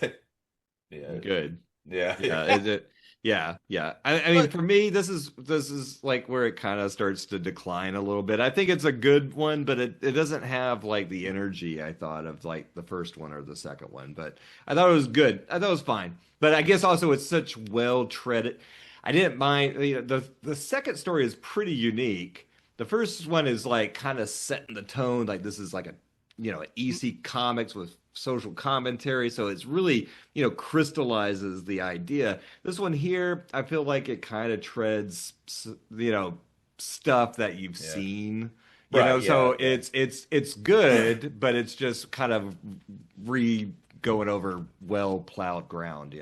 yeah, Good. yeah, Yeah. Is it? Yeah. Yeah. I mean, for me, this is like where it kind of starts to decline a little bit. I think it's a good one, but it doesn't have like the energy I thought of like the first one or the second one. But I thought it was good. I thought it was fine. But I guess also it's such well treaded. I didn't mind. The second story is pretty unique. The first one is like kind of setting the tone. Like this is like a EC Comics with social commentary. So it's really, crystallizes the idea. This one here, I feel like it kind of treads, stuff that you've yeah. seen. Right, So yeah. it's good, but it's just kind of going over well plowed ground.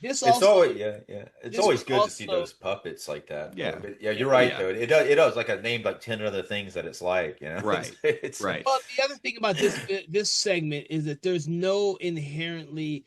This It's also always It's this always was good to see also those puppets like that. Yeah. But yeah, you're right Yeah. though. It does like I named like 10 other things that it's like, Right. It's Right. well, the other thing about this segment is that there's no inherently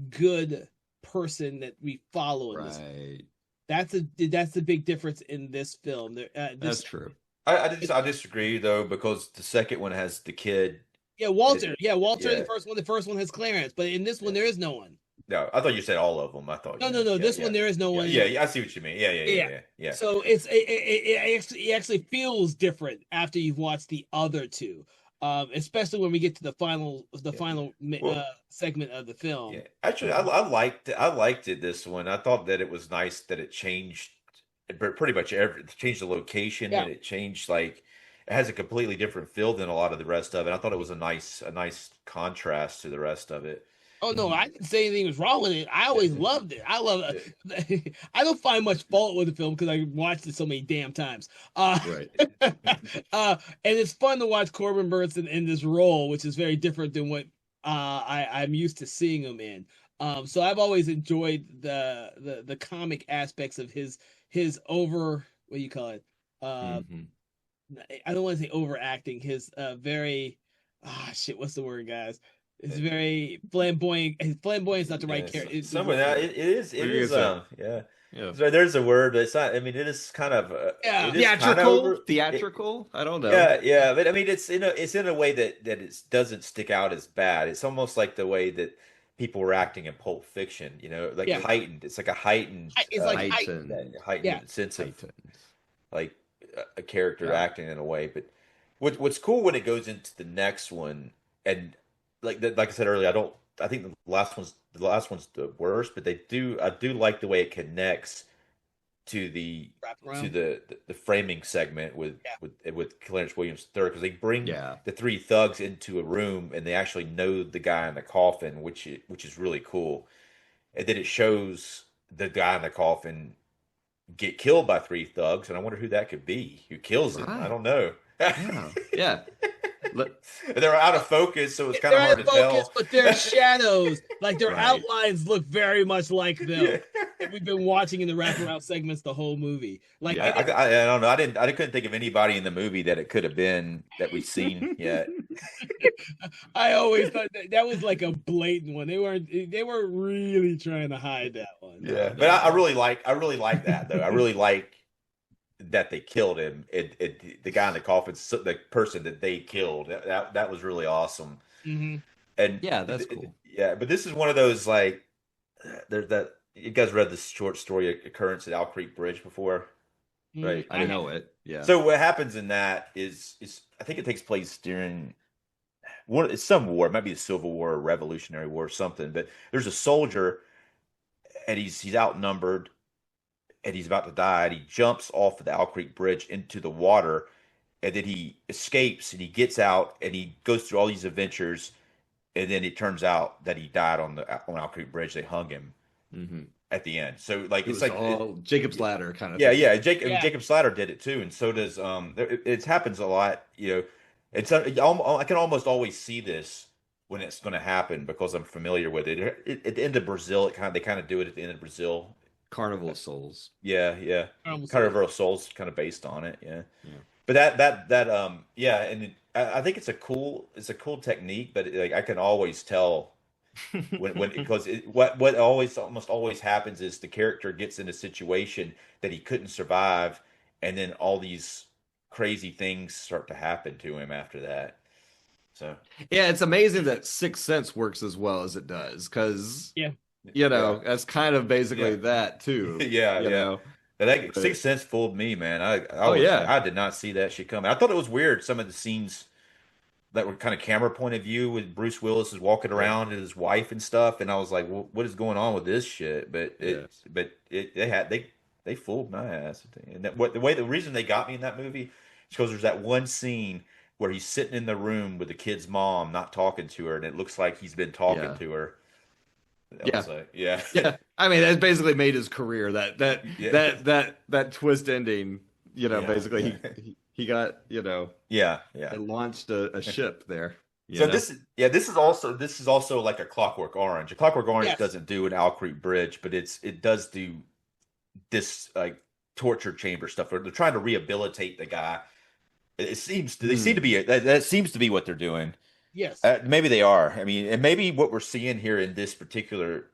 good person that we follow in this. Right. That's the big difference in this film. That's true. I disagree though because the second one has the kid. Walter. Walter in Yeah. the first one. The first one has Clarence, but in this one Yeah. there is no one. No, I thought you said all of them. I thought No. yeah, This yeah. one there is no one. Yeah, I see what you mean. Yeah. So it actually feels different after you've watched the other two, especially when we get to the final Well, segment of the film. yeah. Actually, I liked it this one. I thought that it was nice that it changed pretty much it changed the location Yeah. and it changed like it has a completely different feel than a lot of the rest of it. I thought it was a nice contrast to the rest of it. Oh no, I didn't say anything was wrong with it. I always loved it. I love it. I don't find much fault with the film because I watched it so many damn times. Right. And it's fun to watch Corbin Burnson in this role, which is very different than what I'm used to seeing him in. So I've always enjoyed the comic aspects of his over what do you call it? Mhm. I don't want to say overacting. His very shit. What's the word, guys? It's very flamboyant. His flamboyant is not the right character. It is What are you gonna say? yeah. Yeah. So there's a word, but it's not. I mean, it is kind of Yeah. it is kind of Theatrical? over. Theatrical? I don't know. Yeah, but I mean, it's in a way that it doesn't stick out as bad. It's almost like the way that people were acting in Pulp Fiction. Like Yeah. heightened. It's like a heightened, It's like Heightened. heightened sense of Heightened. like a character Yeah. acting in a way. But what's cool when it goes into the next one, and like I said earlier, I think the last one's the worst, but I do like the way it connects to wraparound. the framing segment with Clarence Williams III because they bring Yeah. the three thugs into a room and they actually know the guy in the coffin, which is really cool. And then it shows the guy in the coffin get killed by three thugs, and I wonder who that could be. Who kills him? I Right. don't know. Yeah. Yeah. They're out of focus, so it's kind They're of hard out to of focus, tell. but their shadows, like their Right. outlines, look very much like them. Yeah. And we've been watching in the wraparound segments the whole movie. Like Yeah. I don't know. I couldn't think of anybody in the movie that it could have been that we've seen yet. I always thought that was like a blatant one. They were really trying to hide that one. Yeah, but I really like that though. I really like that they killed him. The guy in the coffin, the person that they killed. That was really awesome. Hmm. And Yeah, that's cool. yeah, but this is one of those like there's that you guys read this short story occurrence at Owl Creek Bridge before, right? I know it. Yeah. So what happens in that is I think it takes place during it's some war. It might be the Civil War or Revolutionary War or something. But there's a soldier and he's outnumbered and he's about to die. And he jumps off of the Owl Creek Bridge into the water, and then he escapes and he gets out and he goes through all these adventures. And then it turns out that he died on Owl Creek Bridge. They hung him Hmm. at the end. So like It it's was like all Jacob's Ladder kind of yeah, thing. yeah. Yeah. Jacob Slatter did it too, and so does it happens a lot. I can almost always see this when it's going to happen because I'm familiar with it. At the end of Brazil, they kind of do it at the end of Brazil. Carnival of Souls. Yeah, yeah. Almost Carnival of Souls kind of based on it. Yeah, Yeah. but yeah, and I think it's a cool technique, but like I can always tell when because what almost always happens is the character gets in a situation that he couldn't survive, and then all these crazy things start to happen to him after that. So Yeah, it's amazing that Sixth Sense works as well as it does, because Yeah. that's kind of basically Yeah. that too. yeah, You yeah. know? But that But- Sixth Sense fooled me, man. Oh, yeah. I did not see that shit coming. I thought it was weird some of the scenes that were kind of camera point of view with Bruce Willis is walking around and his wife and stuff, and I was like, what is going on with this shit? But they fooled my ass. And the reason they got me in that movie is because there's that one scene where he's sitting in the room with the kid's mom, not talking to her, and it looks like he's been talking Yeah. to her. Yeah. Was like, yeah, Yeah, I mean that's basically made his career. That Yeah. that twist ending. Yeah. Basically he got yeah, yeah. it launched a ship there. So this is also like a Clockwork Orange. A Clockwork Orange Yes. doesn't do an Owl Creek Bridge, but it does do this like torture chamber stuff where they're trying to rehabilitate the guy. It seems they seem to be that seems to be what they're doing. Yes. Maybe they are. I mean, and maybe what we're seeing here in this particular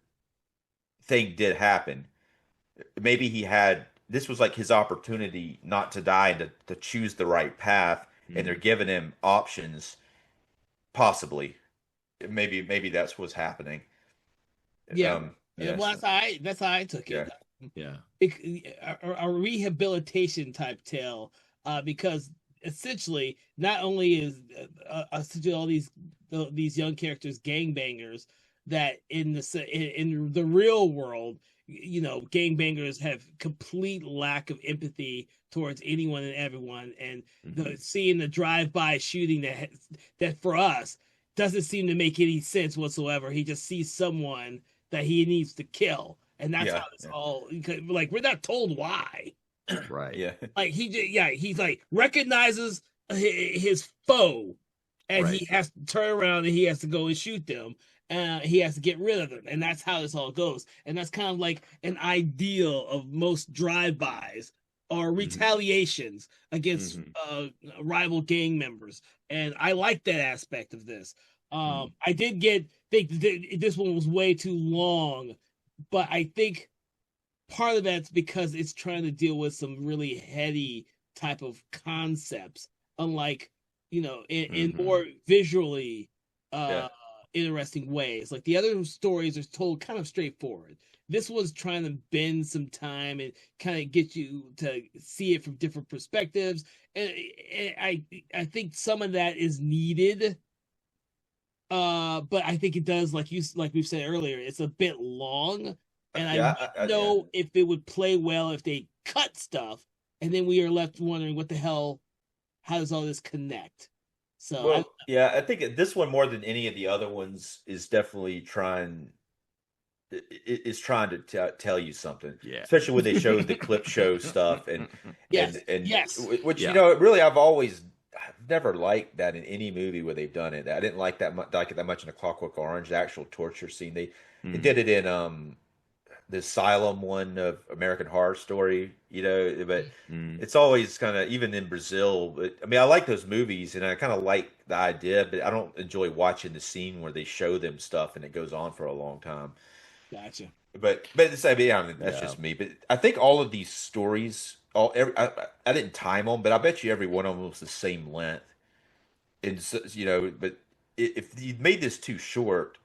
thing did happen. Maybe this was like his opportunity not to die and to choose the right path, and they're giving him options. Possibly, maybe that's what's happening. Yeah. Yeah. Well, that's how I took it. Yeah. A rehabilitation type tale, because essentially not only is essentially all these young characters gangbangers that in the real world, gangbangers have complete lack of empathy towards anyone and everyone, and seeing the drive-by shooting that for us doesn't seem to make any sense whatsoever. He just sees someone that he needs to kill, and that's how it's all like. We're not told why. Right. Yeah. Like he's like recognizes his foe, and he has to turn around and he has to go and shoot them. He has to get rid of them, and that's how this all goes. And that's kind of like an ideal of most drive-bys or retaliations against rival gang members. And I like that aspect of this. I did think this one was way too long, but I think part of that's because it's trying to deal with some really heady type of concepts, unlike in more visually interesting ways. Like the other stories are told kind of straightforward. This was trying to bend some time and kind of get you to see it from different perspectives, and I think some of that is needed. But I think it does, like we've said earlier, it's a bit long, and I don't know if it would play well if they cut stuff, and then we are left wondering what the hell, how does all this connect? So I think this one more than any of the other ones is definitely trying to tell you something. Yeah. Especially when they show the clip show stuff and yes, which really I've never liked that in any movie where they've done it. I didn't like that much in A Clockwork Orange, the actual torture scene. They did it in the Asylum one of American Horror Story, but it's always kind of, even in Brazil. I mean, I like those movies and I kind of like the idea, but I don't enjoy watching the scene where they show them stuff and it goes on for a long time. Gotcha. But that's just me. But I think all of these stories I didn't time them, but I bet you every one of them was the same length. And so, but if you made this too short,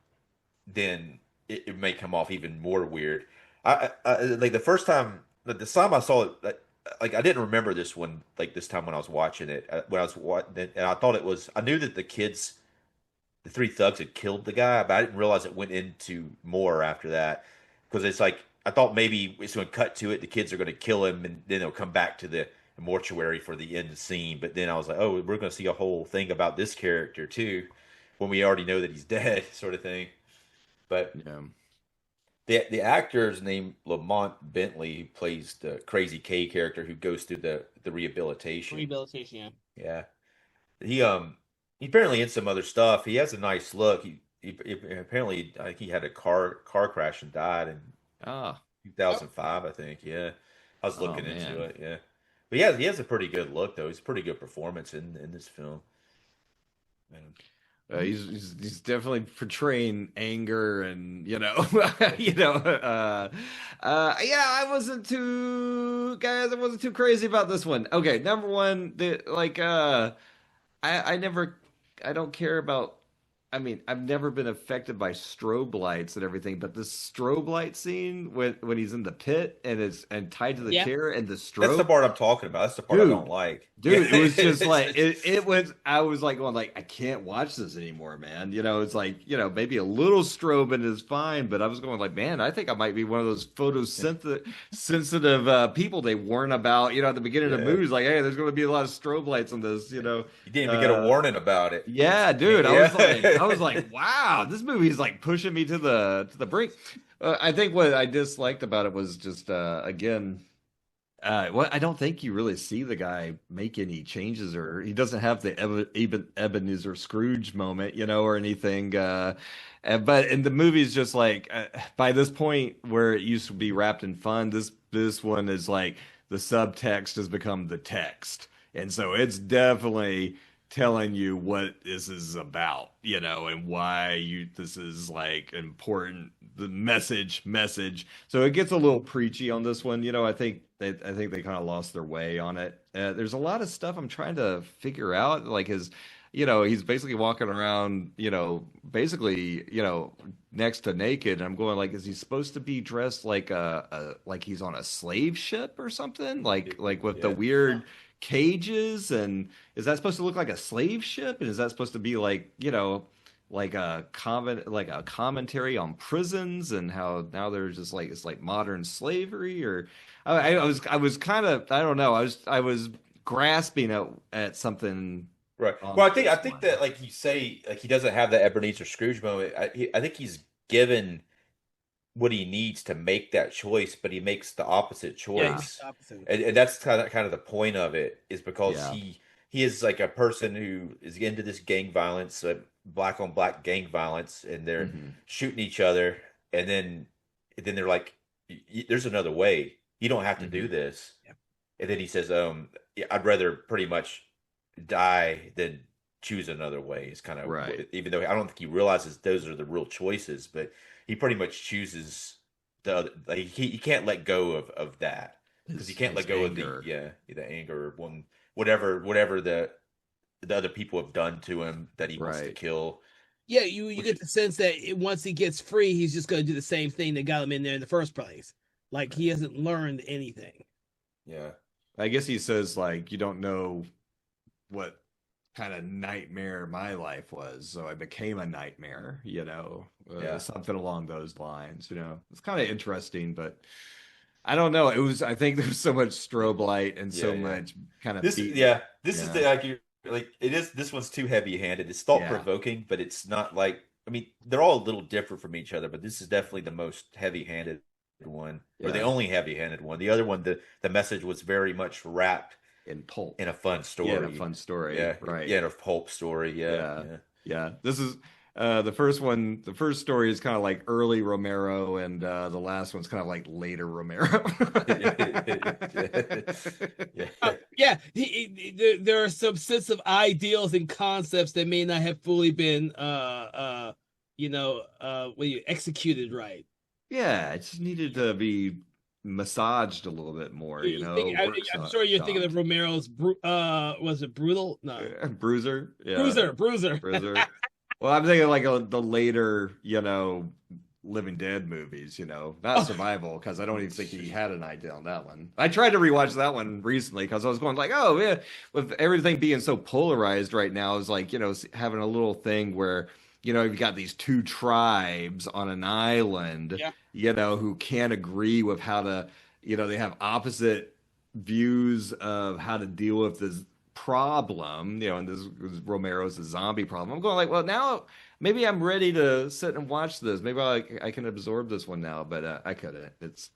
then it may come off even more weird. Like the first time, the time I saw it, like I didn't remember this one like this time when I was watching it. When I was watching it, and I thought it was, I knew that the three thugs had killed the guy, but I didn't realize it went into more after that because it's like I thought maybe it's going to cut to it. The kids are going to kill him, and then they'll come back to the mortuary for the end scene. But then I was like, oh, we're going to see a whole thing about this character too, when we already know that he's dead, sort of thing. But Yeah. the actor is named Lamont Bentley, who plays the Crazy K character who goes through the rehabilitation. Rehabilitation, yeah. Yeah, he apparently in some other stuff. He has a nice look. He apparently I think he had a car crash and died in Ah. 2005, I think. Yeah, I was Oh, looking into man. it. Yeah, but yeah, he has a pretty good look though. He's a pretty good performance in this film. Man. He's definitely portraying anger and yeah, I wasn't too crazy about this one. Okay, number one, I never, I don't care about. I mean, I've never been affected by strobe lights and everything, but this strobe light scene when he's in the pit and tied to the Yeah. chair and the That's the strobe. part I'm talking about. That's the part I Dude. don't like. Dude, Yeah. it was just like it was. I was like going like I can't watch this anymore, man. It's like maybe a little strobing is fine, but I was going like, man, I think I might be one of those sensitive people they warn about. At the beginning of the Yeah. movies, like, hey, there's going to be a lot of strobe lights on this. You didn't even get a warning about it. Yeah, dude. Yeah. I was like, wow, this movie is like pushing me to the brink. I think what I disliked about it was just again. Well, I don't think you really see the guy make any changes, or he doesn't have the Ebenezer Scrooge moment, or anything. But in the movie's just like by this point where it used to be wrapped in fun, this one is like the subtext has become the text, and so it's definitely telling you what this is about, and why this is like important. The message. So it gets a little preachy on this one. I think they kind of lost their way on it. There's a lot of stuff I'm trying to figure out. Like he's basically walking around, basically, next to naked. And I'm going like, is he supposed to be dressed like like he's on a slave ship or something? Like with the Yeah. weird cages, and is that supposed to look like a slave ship? And is that supposed to be like, like a commentary on prisons and how now they're just like it's like modern slavery? Or I was kind of, I don't know, I was grasping at something. Right. on Well, I this think one. that like you say, like he doesn't have the Ebenezer Scrooge moment. I think he's given what he needs to make that choice, but he makes the opposite Yeah, choice. opposite. And that's kind of the point of it is because Yeah. he is like a person who is into this gang violence, black on black gang violence, and they're Mhm. shooting each other, and then they're like, "There's another way. You don't have to do Mhm. this." Yep. And then he says, yeah, I'd rather pretty much die than choose another way." It's kind of Right. even though I don't think he realizes those are the real choices, but he pretty much chooses the other, like he can't let go of that because he can't His let go anger. of the anger, one whatever the other people have done to him that he wants to Right. kill. Yeah, you Which get the sense that once he gets free, he's just going to do the same thing that got him in there in the first place. Like he hasn't learned anything. Yeah, I guess he says like you don't know what kind of nightmare my life was, so I became a nightmare, Yeah. something along those lines. It's kind of interesting, but I don't know. I think there's so much strobe light and so Yeah, yeah. much kind of this beat. this is Yeah. the like it is, this one's too heavy handed. It's thought provoking, but it's not like, I mean, they're all a little different from each other, but this is definitely the most heavy handed one, or the Yeah. only heavy handed one. The other one, the message was very much wrapped In pulp. in a fun story. Yeah, in a fun story. Yeah, Right. yeah, in a pulp story. Yeah. Yeah, Yeah, this is the first one. The first story is kind of like early Romero, and the last one's kind of like later Romero. yeah. Yeah, there are some sense of ideals and concepts that may not have fully been executed right. Yeah, it just needed to be massaged a little bit more, you know. I'm sure you're thinking of Romero's. Was it Brutal? No, Bruiser. Yeah, Bruiser. Well, I'm thinking like the later, Living Dead movies, not Survival, because I don't even think he had an idea on that one. I tried to rewatch that one recently because I was going like, oh yeah, with everything being so polarized right now, is like, having a little thing where, you've got these two tribes on an island, who can't agree with how to, they have opposite views of how to deal with this problem, and this was Romero's a zombie problem. I'm going like, well, now maybe I'm ready to sit and watch this. Maybe I can absorb this one now, but I couldn't. It's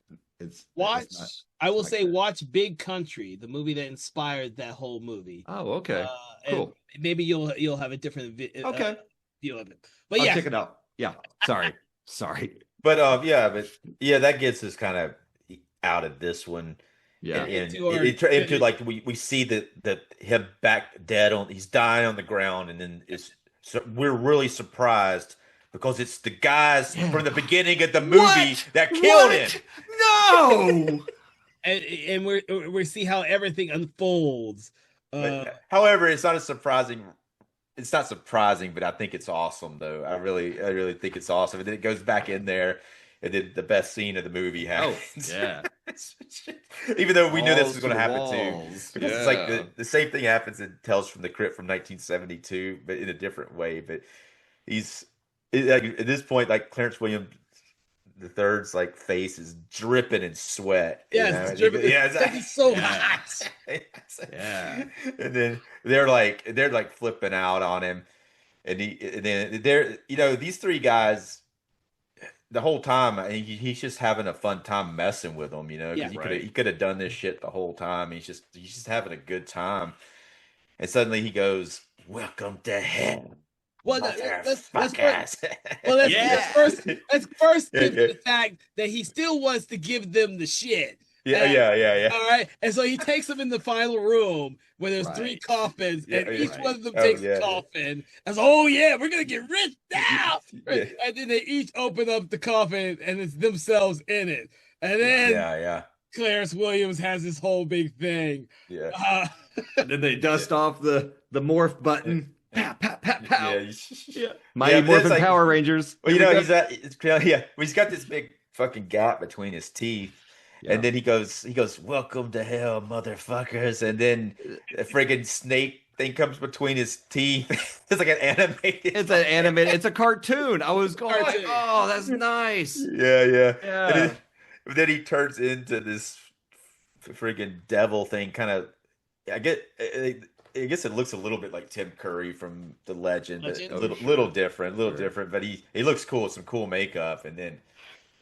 watch. It's not, I will say, watch Big Country, the movie that inspired that whole movie. Oh, okay, cool. Maybe you'll have a different view of it. But I'll check it out. Yeah, sorry. But that gets us kind of out of this one. Yeah, and into like we see that him back dead he's dying on the ground, and then we're really surprised because it's the guys from the beginning of the movie that killed him. No, and we see how everything unfolds. However, it's not surprising, but I think it's awesome though. I really think it's awesome. And then it goes back in there. And then the best scene of the movie happens. Oh, yeah. Even though we knew this was going to happen too. Yeah. It's like the same thing happens in Tales from the Crypt from 1972, but in a different way. But at this point, like Clarence Williams the third's like face is dripping in sweat. Yeah, it's dripping. Yeah, it's so hot. Yeah. And then they're like flipping out on him. And they're these three guys the whole time he's just having a fun time messing with them, because he could have done this shit the whole time. He's just having a good time, and suddenly he goes, "Welcome to hell." Well, let's first give the fact that he still wants to give them the shit. Yeah. All right, and so he takes them in the final room where there's three coffins, and each one of them takes a coffin. And so, we're gonna get rich now. Right? And then they each open up the coffin, and it's themselves in it. And then Clarence Williams has this whole big thing. Yeah. And then they dust off the morph button. Pow, pow, pow, pow. Yeah. Mighty Morphin Power Rangers. Well, he's got this big fucking gap between his teeth. Yeah. And then he goes, "Welcome to hell, motherfuckers." And then a friggin' snake thing comes between his teeth. It's like an animated. It's a cartoon. I was going, oh, that's nice. Yeah. And then he turns into this friggin' devil thing. Kind of, I guess it looks a little bit like Tim Curry from The Legend. A little different, but he looks cool with some cool makeup. And then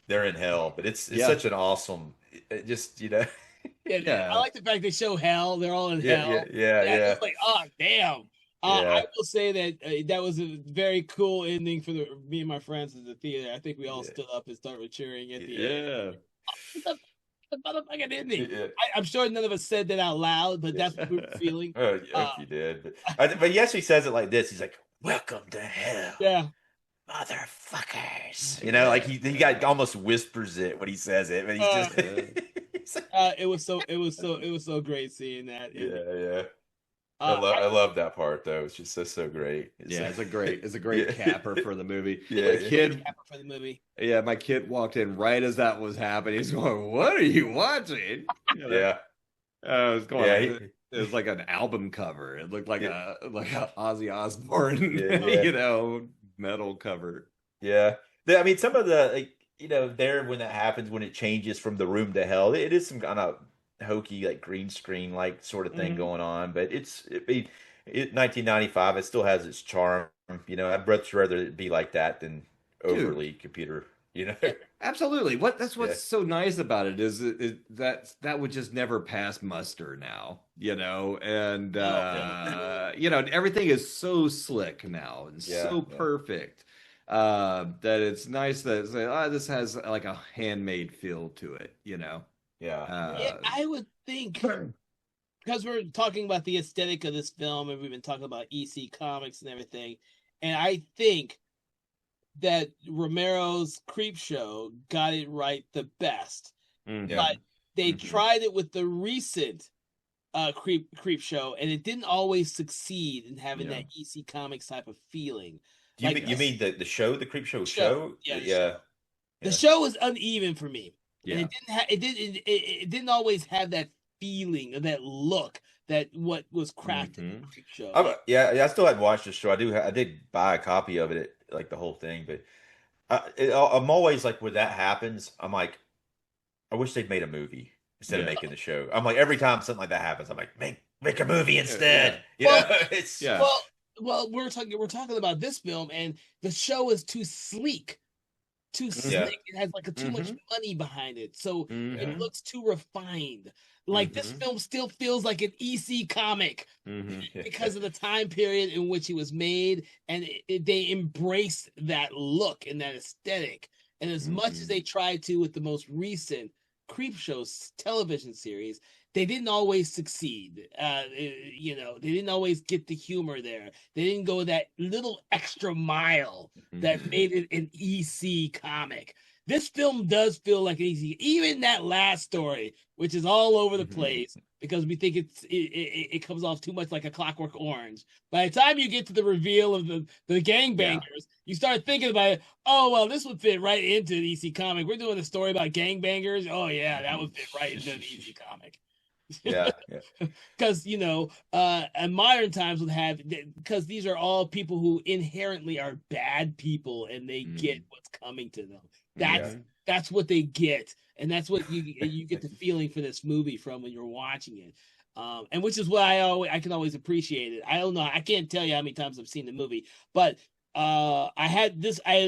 they're in hell, but it's such an awesome. I like the fact they show hell. They're all in hell. Yeah. It's like, oh damn. I will say that that was a very cool ending for me and my friends at the theater. I think we all stood up and started cheering at the end. The motherfucking ending. Yeah. I'm sure none of us said that out loud, but that's what we were feeling. Oh, you did. But he actually says it like this. He's like, "Welcome to hell." Yeah. Motherfuckers, like he got almost whispers it when he says it, but he's just. It was so great seeing that. Yeah. I love that part though. It's just so great. It's a great capper for the movie. Capper for the movie. Yeah, my kid walked in right as that was happening. He's going, "What are you watching?" Yeah. I was going. It was like an album cover. It looked like a Ozzy Osbourne, metal cover. Yeah. I mean, some of the there when that happens, when it changes from the room to hell, it is some kind of hokey like green screen like sort of thing going on, but it's 1995. It still has its charm. I'd much rather it be like that than overly computer. Absolutely. That's what's so nice about it is that would just never pass muster now. And everything is so slick now and so perfect that it's nice that this has like a handmade feel to it. I would think because we're talking about the aesthetic of this film and we've been talking about EC Comics and everything, and I think that Romero's Creepshow got it right the best Mhm. but they Mhm. tried it with the recent creep show, and it didn't always succeed in having Yeah. that EC Comics type of feeling. Do you Like mean you this mean the show, the Creep Show show, show? yeah, the Yeah, show. The yeah. show was uneven for me, and Yeah. it didn't always have that feeling or that look that what was crafted in Mhm. Creep Show. Yeah. I still hadn't watched the show. I did buy a copy of it, like the whole thing, but I'm always like, when that happens, I'm like, I wish they'd made a movie instead of Yeah. making the show. I'm like, every time something like that happens, I'm like, make a movie instead. Yeah. You know, Well, it's Yeah. well, we're talking about this film, and the show is too sleek, too Yeah. slick. It has like too much Mhm. money behind it, so it Mhm. looks too refined. Like this Mhm. film still feels like an EC comic Mhm. because of the time period in which it was made, and they embraced that look and that aesthetic. And as much as Mhm. they tried to with the most recent Creepshow television series, they didn't always succeed. They didn't always get the humor there. They didn't go that little extra mile that Mhm. made it an EC comic. This film does feel like an EC, even that last story, which is all over the Mhm. place because we think it comes off too much like a Clockwork Orange. By the time you get to the reveal of the gangbangers, you start thinking about it. Oh well, this would fit right into the EC comic. We're doing a story about gangbangers. Oh yeah, that would fit right into the EC comic. yeah. Because in modern times would have, because these are all people who inherently are bad people and they get what's coming to them. That's what they get, and that's what you get the feeling for this movie from when you're watching it. And which is why I can always appreciate it. I don't know, I can't tell you how many times I've seen the movie, but I had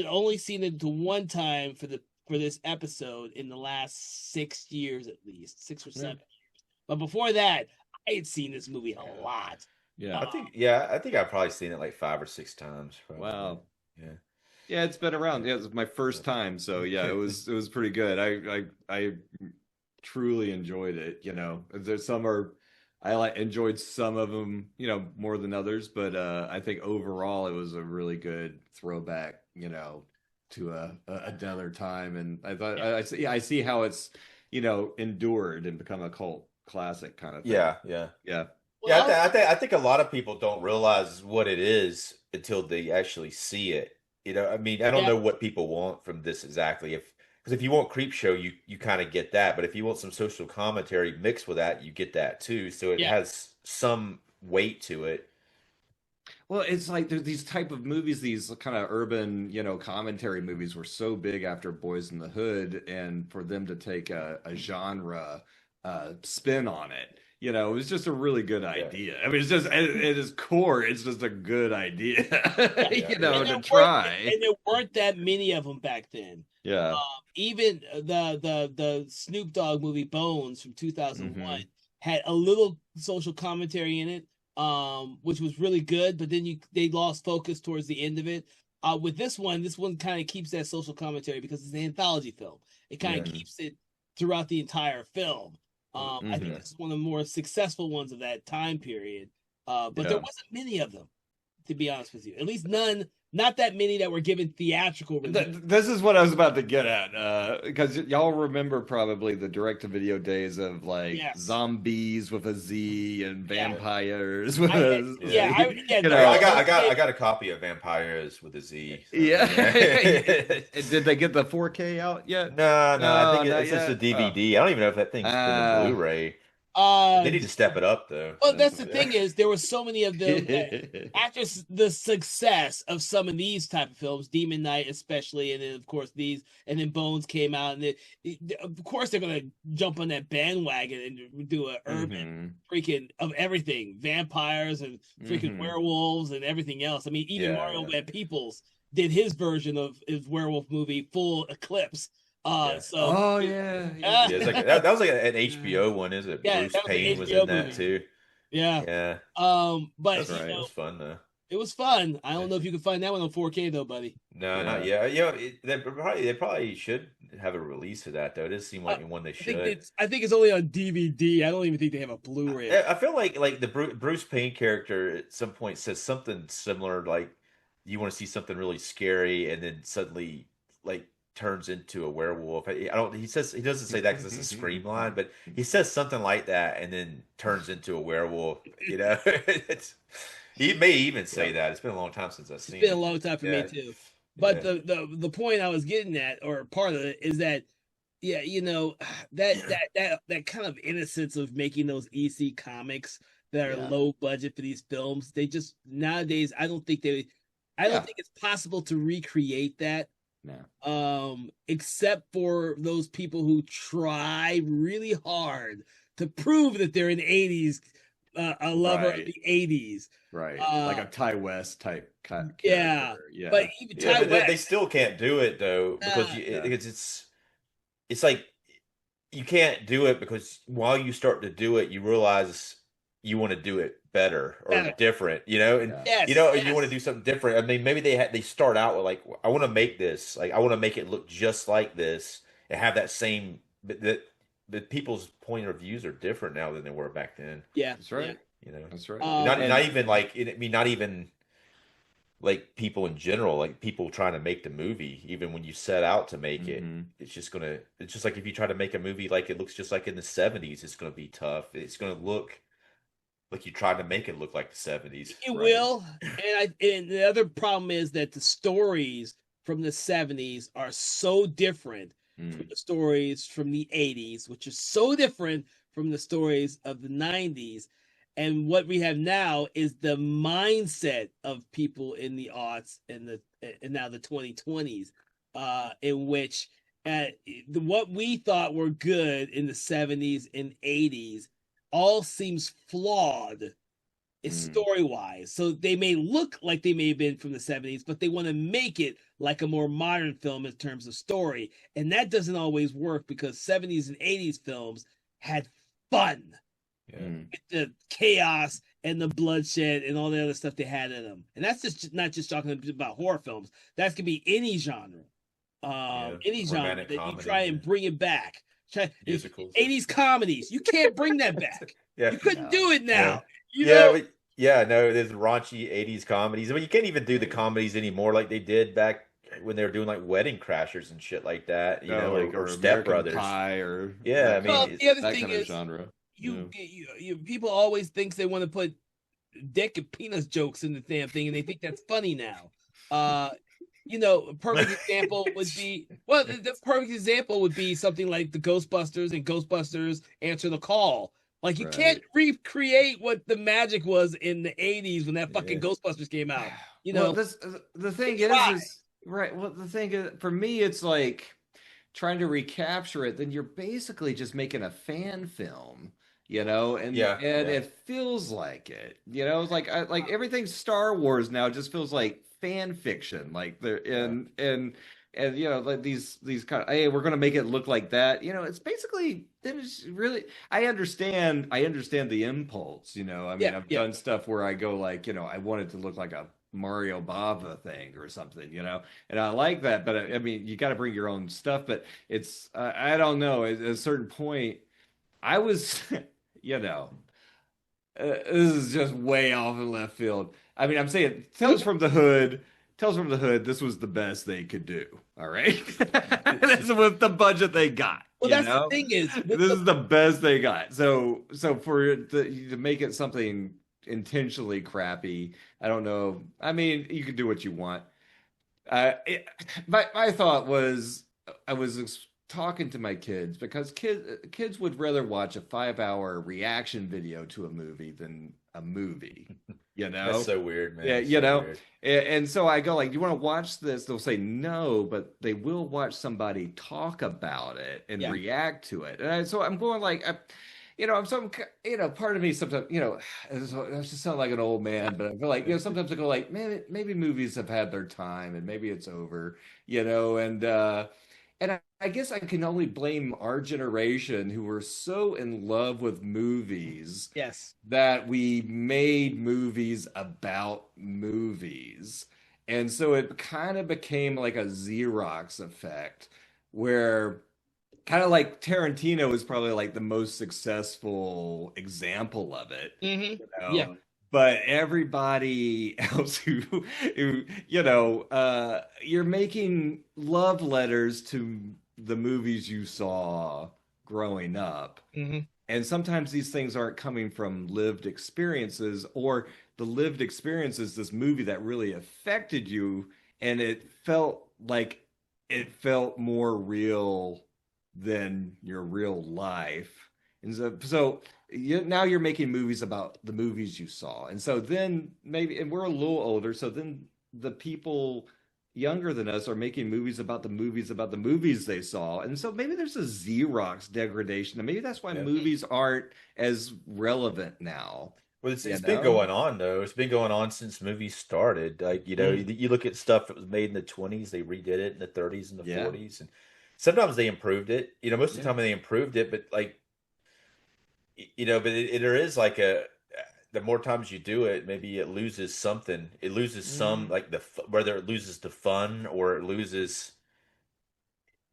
only seen it to one time for this episode in the last 6 years, at least 6 or 7 years. But before that, I had seen this movie a lot. Yeah. I think I've probably seen it like 5 or 6 times. Probably. Wow. Yeah. Yeah, it's been around. Yeah, it was my first time, so yeah, it was pretty good. I truly enjoyed it. There's I enjoyed some of them, more than others, but I think overall it was a really good throwback, to another time. And I thought I see how it's, endured and become a cult classic kind of thing. Yeah. Yeah. Well, I think a lot of people don't realize what it is until they actually see it. I mean, I don't know what people want from this exactly. Because if you want Creep Show, you kind of get that. But if you want some social commentary mixed with that, you get that too. So it has some weight to it. Well, it's like there's these type of movies, these kind of urban, commentary movies were so big after Boys in the Hood, and for them to take a genre spin on it, it was just a really good idea. I mean, it's just at its core, it's just a good idea, to try. And there weren't that many of them back then. Yeah. Even the Snoop Dogg movie Bones from 2001 had a little social commentary in it, which was really good. But then they lost focus towards the end of it. With this one kind of keeps that social commentary because it's an anthology film. It kind of keeps it throughout the entire film. I think this is one of the more successful ones of that time period. But there wasn't many of them, to be honest with you. At least not that many that were given theatrical release. This is what I was about to get at, because y'all remember probably the direct-to-video days of like zombies with a Z and vampires with a Z. I got a copy of Vampires with a Z. So, yeah. Did they get the 4K out yet? No, I think it's just a DVD. I don't even know if that thing's been a Blu-ray. They need to step it up, though. Well, that's the thing is there were so many of them that after the success of some of these type of films, Demon Knight especially, and then of course these, and then Bones came out, and of course they're gonna jump on that bandwagon and do a urban freaking of everything, vampires and freaking werewolves and everything else. I mean, even Mario Van Peebles did his version of his werewolf movie, Full Eclipse. It's like that was like an HBO one, is it? Yeah, Bruce Payne was in that too. Yeah. But that's right. It was fun though. It was fun. I don't know if you can find that one on 4K though, buddy. No, not yet. They probably should have a release of that though. It does seem like one they should. I think it's only on DVD. I don't even think they have a Blu-ray. I feel like the Bruce Payne character at some point says something similar, like you want to see something really scary, and then suddenly like turns into a werewolf. I don't. He doesn't say that because it's a Scream line, but he says something like that, and then turns into a werewolf. You know, he may even say that. It's been a long time since I've seen It's been a it. long time for Yeah. me too. But Yeah. the point I was getting at, or part of it, is that yeah, that kind of innocence of making those EC comics that are Yeah. low budget for these films. They just nowadays, I don't think it's possible to recreate that. No. Except for those people who try really hard to prove that they're an '80s, a lover of Right. the '80s. Right. Like a Ty West type Yeah, character. Yeah. but even Yeah, Ty but they West, still can't do it though because Yeah. it's like you can't do it because while you start to do it, you realize you want to do it better or Better. different, you know, and yes, you want yes. to do something different. I mean, maybe they start out with like, I want to make this, like I want to make it look just like this and have that same, but that people's point of views are different now than they were back then, Yeah, That's right. yeah. you know. That's right. Not And- not even like I mean, not even like people in general, like people trying to make the movie, even when you set out to make it, Mhm. it's just like if you try to make a movie like it looks just like in the 70s, it's gonna be tough. It's gonna look like you tried to make it look like the 70s. It Right. will, and the other problem is that the stories from the '70s are so different from Mm. the stories from the '80s, which is so different from the stories of the '90s. And what we have now is the mindset of people in the aughts and now the 2020s, in which what we thought were good in the '70s and '80s all seems flawed story wise. So they may look like they may have been from the '70s, but they want to make it like a more modern film in terms of story. And that doesn't always work because '70s and '80s films had fun Yeah. Mm. with the chaos and the bloodshed and all the other stuff they had in them. And that's just not just talking about horror films. That could be any genre. Any genre Romantic that you comedy, try and yeah. bring it back. Musicals. 80s comedies. You can't bring that back. Yeah. You couldn't No. do it now. Yeah. You Yeah, know? but yeah, no, there's raunchy 80s comedies. I mean, you can't even do the comedies anymore like they did back when they were doing like Wedding Crashers and shit like that, you know, like, or American Step Brothers. Pie or Yeah, that I mean, Well, it's- the other that thing kind of is, genre. you people always think they want to put Dick and Peanuts jokes in the damn thing, and they think that's funny now. A perfect example would be the perfect example would be something like the Ghostbusters and Ghostbusters Answer the Call. Like you can't recreate what the magic was in the '80s when that fucking Yeah. Ghostbusters came out. You Well, know, the thing They try. is right. Well, the thing is, for me, it's like trying to recapture it. Then you're basically just making a fan film, and Yeah, and yeah. it feels like it. It's like like everything Star Wars now just feels like fan fiction. Like and like these kind of, hey, we're gonna make it look like that. It's basically, then it's really, I understand the impulse. I mean, Yeah, I've yeah. done stuff where I go like, I want it to look like a Mario Bava thing or something, and I like that. But I mean, you got to bring your own stuff. But it's, I don't know. At a certain point, I was, this is just way off in left field. I mean, I'm saying Tales from the Hood. This was the best they could do. All right, this is with the budget they got. well, that's the thing is, This is the best they got. So for to make it something intentionally crappy, I don't know. I mean, you can do what you want. My thought was, I was talking to my kids because kids would rather watch a 5-hour reaction video to a movie than a movie. That's so weird, man. Yeah, It's so weird. And so I go like, "Do you want to watch this?" They'll say no, but they will watch somebody talk about it and Yeah. react to it. And so I'm going like, I'm some, part of me sometimes, I just sound like an old man, but I feel like, sometimes I go like, man, maybe movies have had their time and maybe it's over, and I guess I can only blame our generation who were so in love with movies yes. that we made movies about movies. And so it kind of became like a Xerox effect where kind of like Tarantino is probably like the most successful example of it. Mm-hmm. you know? Yeah. but everybody else who you're making love letters to the movies you saw growing up. Hmm. And sometimes these things aren't coming from lived experiences, or the lived experience is this movie that really affected you, and it felt more real than your real life. And now you're making movies about the movies you saw. And so then maybe, and we're a little older, so then the people younger than us are making movies about the movies they saw. And so maybe there's a Xerox degradation. And maybe that's why Yeah. movies aren't as relevant now. Well, it's You been know? going on though. It's been going on since movies started. Like, you look at stuff that was made in the 20s, they redid it in the 30s and the Yeah. 40s, and sometimes they improved it. Most of the Yeah. time they improved it, but like, but there is like the more times you do it, maybe it loses something. It loses some, like whether it loses the fun or it loses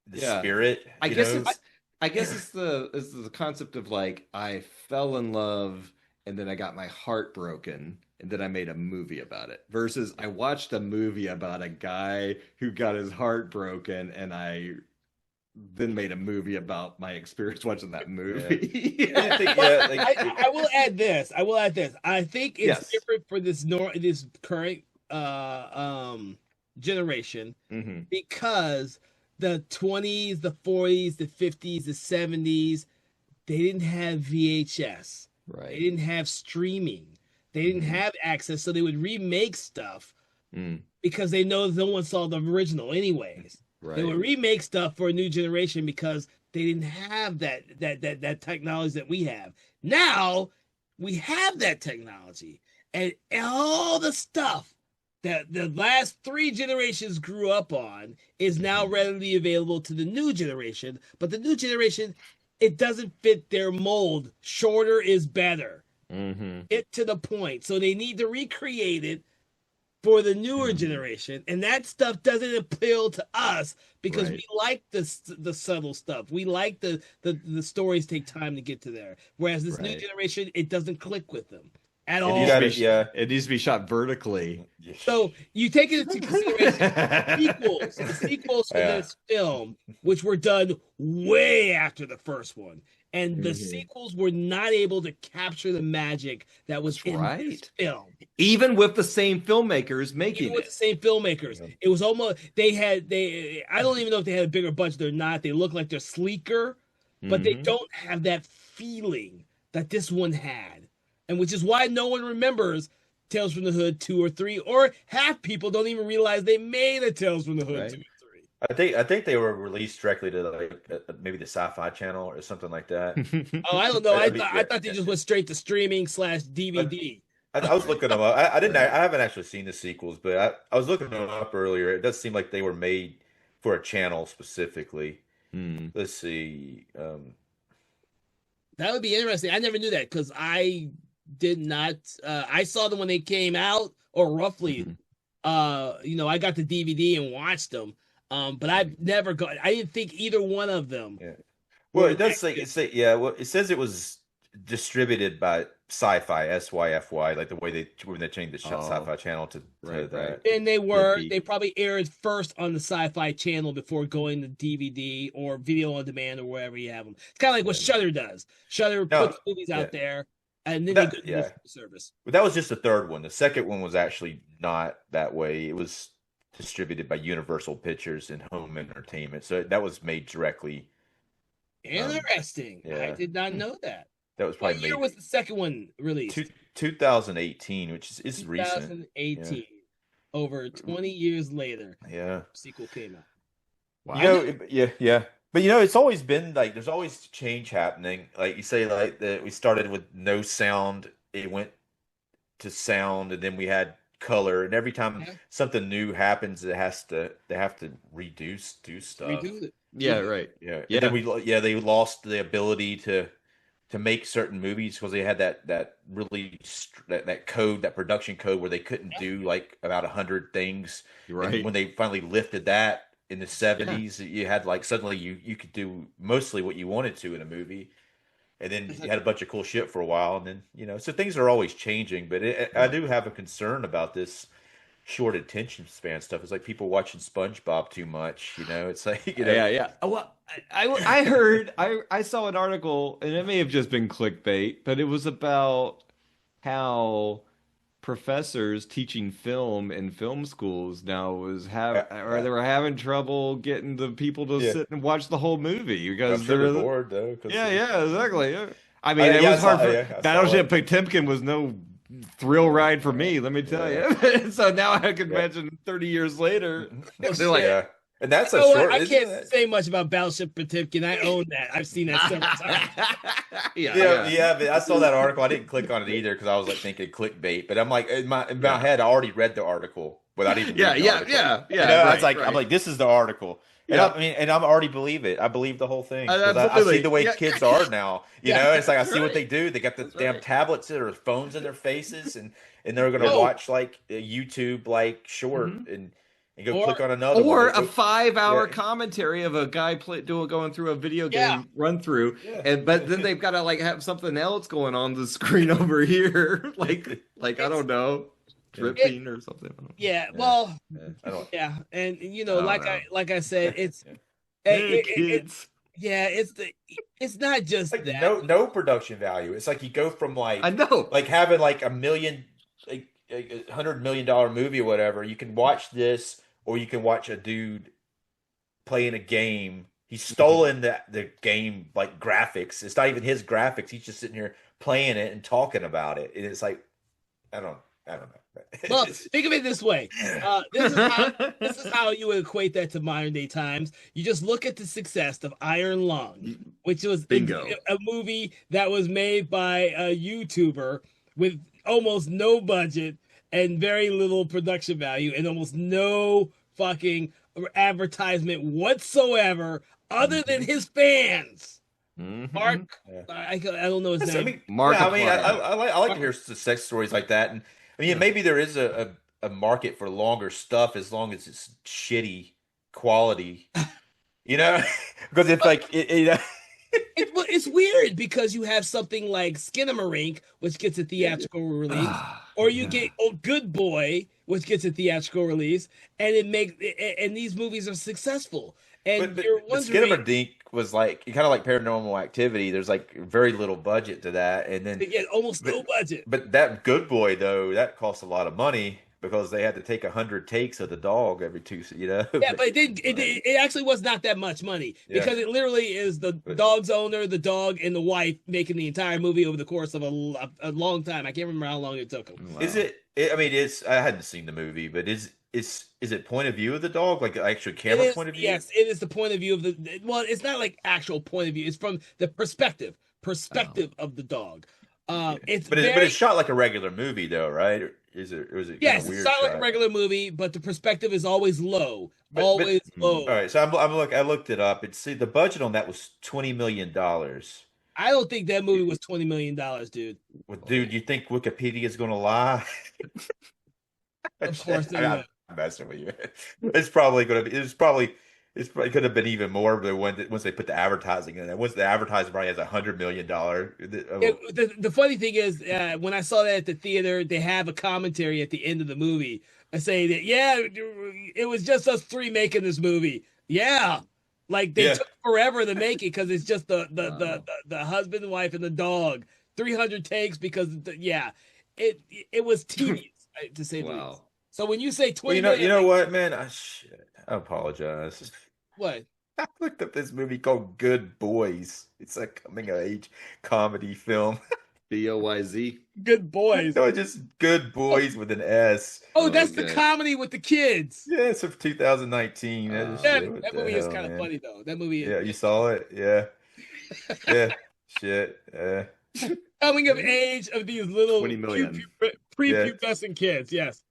the Yeah. spirit. I guess it's the concept of like I fell in love and then I got my heart broken and then I made a movie about it versus I watched a movie about a guy who got his heart broken and I then made a movie about my experience watching that movie. I think, But like I will add this. I think it's Yes. different for this current generation Hmm. because the 20s, the 40s, the 50s, the 70s, they didn't have VHS. They Right. didn't have streaming. They didn't Mhm. have access, so they would remake stuff Mm. because they know no one saw the original anyways. They would Right. remake stuff for a new generation because they didn't have that technology that we have. Now we have that technology, and all the stuff that the last three generations grew up on is now Mhm. readily available to the new generation. But the new generation, it doesn't fit their mold. Shorter is better. Hmm. Get to the point. So they need to recreate it for the newer Mhm. generation, and that stuff doesn't appeal to us because Right. we like the subtle stuff. We like the stories take time to get to there. Whereas this new Right. generation, it doesn't click with them at It all. needs to be, yeah. it needs to be shot vertically. So you take it into consideration the sequels to Yeah. this film, which were done way after the first one, and the Mhm. sequels were not able to capture the magic that was That's in this right. film. Even with the same filmmakers making Even with it. the same filmmakers, Yeah. it was almost I don't even know if they had a bigger budget or not. They look like they're sleeker, but they Mhm. don't have that feeling that this one had, and which is why no one remembers Tales from the Hood 2 or 3, or half people don't even realize they made a Tales from the Hood Right. 2 and 3. I think they were released directly to like maybe the Sci-Fi Channel or something like that. Oh, I don't know. I mean, I thought they just went straight to streaming / DVD. I was Right. looking them up. I didn't. Right. I haven't actually seen the sequels, but I was looking them up earlier. It does seem like they were made for a channel specifically. Hmm. Let's see. That would be interesting. I never knew that because I did not. I saw them when they came out, or roughly. Mhm. I got the DVD and watched them. But I've never got. I didn't think either one of them. Yeah. Well, were it does that say good. Well, it says it was distributed by Sci-Fi, SYFY, like the way when they changed the Oh, Sci-Fi Channel to right, that. And Could be. they probably aired first on the Sci-Fi Channel before going to DVD or video on demand or wherever you have them. It's kind of like what Yeah. Shudder does. Shudder No, puts movies yeah. out there, and then That- they go to yeah. the service. But that was just the third one. The second one was actually not that way. It was distributed by Universal Pictures and Home Entertainment, so that was made directly. Interesting. I yeah. did not know that. That was What probably year made was the second one released? 2018, which is recent. 2018. Over 20 years later, Yeah. sequel came out. Wow. Yeah. But it's always been like there's always change happening. Like you say, like that we started with no sound, it went to sound, and then we had color. And every time Yeah. something new happens, they have to do stuff. Redo it. Yeah, right. Yeah. Yeah. And then they lost the ability to make certain movies because they had that really that code, that production code where they couldn't do like about 100 things. You're And right. when they finally lifted that in the 70s, you had like suddenly you could do mostly what you wanted to in a movie. and then you had a bunch of cool shit for a while, and then so things are always changing. But I do have a concern about this short attention span stuff. It's like people watching SpongeBob too much. It's like Yeah. Well, I heard I saw an article, and it may have just been clickbait, but it was about how professors teaching film in film schools now or they were having trouble getting the people to sit and watch the whole movie because I'm sure they're bored though. Yeah, exactly. Yeah. I mean, it was hard for Battleship Potemkin was no thrill ride for me, let me tell you. So now I can imagine 30 years later, they're like, and that's a short. I can't say much about Battleship Potemkin. I own that. I've seen that several times. Yeah. But I saw that article. I didn't click on it either because I was like thinking clickbait. But I'm like in my head, I already read the article without even. Yeah. I'm like, this is the article. And I'm already believe it. I believe the whole thing. I see the way kids are now. It's like I see what they do. They got the damn tablets or phones in their faces, and they're gonna watch like a YouTube like short and click on another or one. A 5-hour commentary of a guy going through a video game run through, but then they've got to like have something else going on the screen over here, like I don't know. Dripping or something. Well, and like I said, it's kids. It's not just like that. No production value. It's like you go from like I know like having like $1 million, like $100 million movie or whatever. You can watch this, or you can watch a dude playing a game. He's stolen the game like graphics. It's not even his graphics. He's just sitting here playing it and talking about it. And it's like I don't know. Well, think of it this way. This is how you would equate that to modern day times. You just look at the success of Iron Lung, which was a movie that was made by a YouTuber with almost no budget and very little production value and almost no fucking advertisement whatsoever other than his fans. Mark, I don't know his name. Mark. I like to hear sex stories like that, and maybe there is a market for longer stuff as long as it's shitty quality, because it's like it's weird because you have something like Skinamarink, which gets a theatrical release, or you get Good Boy, which gets a theatrical release, and and these movies are successful. And you're wondering, Skinamarink was like kind of like Paranormal Activity. There's like very little budget to that, and then they get almost no budget. But that Good Boy though, that costs a lot of money because they had to take 100 takes of the dog every two. Yeah, but it actually was not that much money because it literally is the dog's owner, the dog, and the wife making the entire movie over the course of a long time. I can't remember how long it took them. Wow. I hadn't seen the movie, but is it point of view of the dog, like actual camera point of view? Yes, it is the point of view of the. Well, it's not like actual point of view. It's from the perspective of the dog. But it's shot like a regular movie, though, right? Or is it? Yes, it's shot like a regular movie, but the perspective is always low, always low. All right, so I looked it up. The budget on that was $20 million. I don't think that movie was $20 million, dude. Well, dude, you think Wikipedia is going to lie? Of course they will. I'm messing with you. It's probably could have been even more, but once they put the advertising in it, once the advertising probably has $100 million. The funny thing is, when I saw that at the theater, they have a commentary at the end of the movie. I say that it was just us three making this movie. Yeah, like they took forever to make it because it's just the husband and wife and the dog. 300 takes because it was tedious to say the least. So when you say 20 million, you know what, man? I apologize. What? I looked up this movie called Good Boys. It's a coming of age comedy film. BOYZ. Good Boys. No, just Good Boys with an S. Oh, that's the comedy with the kids. Yeah, it's from 2019. That movie is kind of funny though. That movie. Yeah, you saw it. Yeah. Yeah. Shit. Coming of age of these little prepubescent kids. Yes.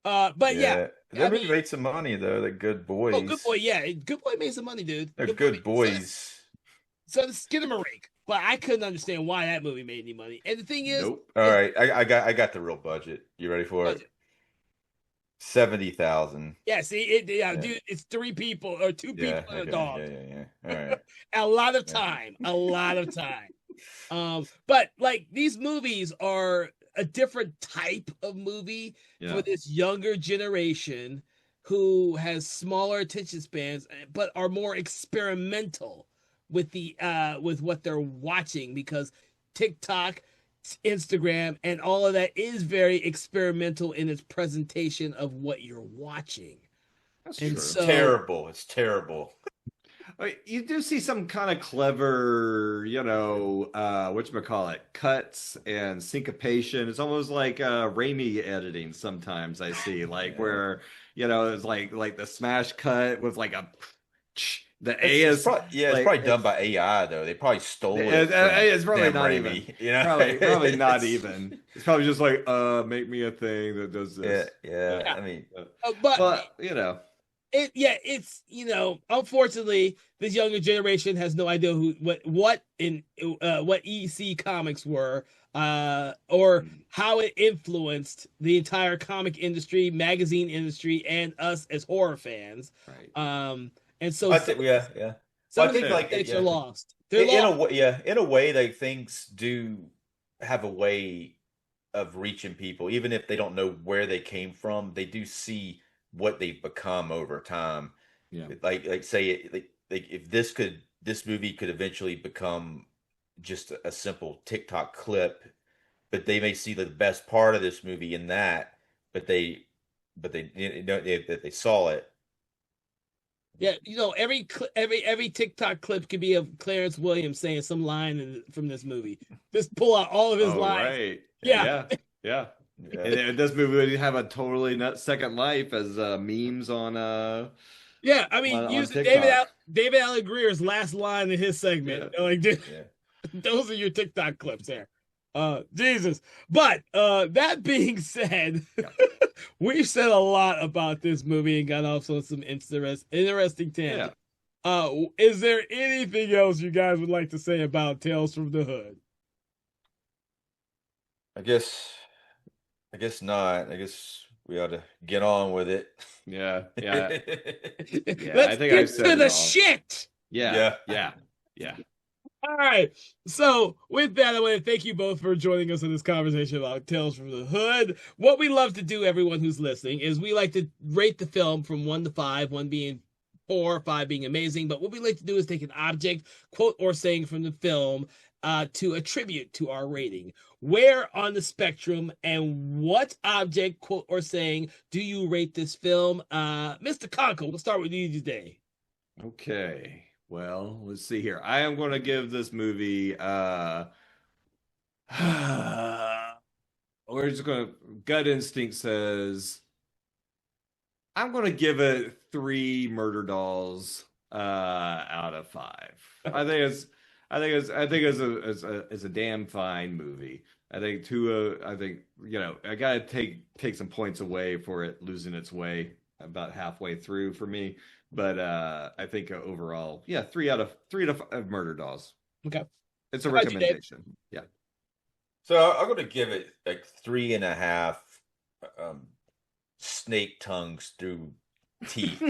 But that movie made some money though. The Good Boys. Oh, Good Boy, yeah, Good Boy made some money, dude. They're Good Boys. So the Skinamarink, but I couldn't understand why that movie made any money. And the thing is, all right, I got the real budget. You ready for it? 70,000. Yeah, see, dude, it's 3 people or 2 people and a dog. Yeah. All right. A lot of time. But like these movies are a different type of movie for this younger generation who has smaller attention spans, but are more experimental with the with what they're watching, because TikTok, Instagram, and all of that is very experimental in its presentation of what you're watching. That's And true. so Terrible. It's terrible. You do see some kind of clever, whatchamacallit, cuts and syncopation. It's almost like Raimi editing sometimes I see, like where, it's like the smash cut with like the A is it's probably done by AI though. They probably stole it. It's probably Sam not Raimi, even. Probably not even. It's probably just like, make me a thing that does this. Yeah. I mean, but it's unfortunately, this younger generation has no idea what EC Comics were, or how it influenced the entire comic industry, magazine industry, and us as horror fans. Right. And so I think, some of the mistakes are lost. In a way, like things do have a way of reaching people, even if they don't know where they came from. They do see what they've become over time. Yeah. Like say it, like if this movie could eventually become just a simple TikTok clip, but they may see the best part of this movie in that, but they saw it. Yeah, every TikTok clip could be of Clarence Williams saying some line from this movie. Just pull out all of his lines. Right. Yeah. And this movie would have a totally second life as memes on Yeah, I mean, use David Allen Greer's last line in his segment. Those are your TikTok clips there. Jesus. But that being said, we've said a lot about this movie and got off on some interesting tangents. Is there anything else you guys would like to say about Tales from the Hood? I guess not. I guess we ought to get on with it. Yeah. Let's get to the shit. Yeah. All right. So with that, I want to thank you both for joining us in this conversation about Tales from the Hood. What we love to do, everyone who's listening, is we like to rate the film from 1 to 5, 1 being poor, 5 being amazing. But what we like to do is take an object, quote, or saying from the film to attribute to our rating. Where on the spectrum and what object, quote, or saying do you rate this film? Mr. Conkle, we'll start with you today. Okay. Well, let's see here. I am going to give this movie we're just going to, gut instinct says I'm going to give it 3 murder dolls out of 5. I think it's a damn fine movie. I think I got to take some points away for it losing its way about halfway through for me. But I think overall, 3 out of 5 murder dolls. Okay. It's a recommendation. Yeah. So I'm going to give it like 3.5 snake tongues through teeth.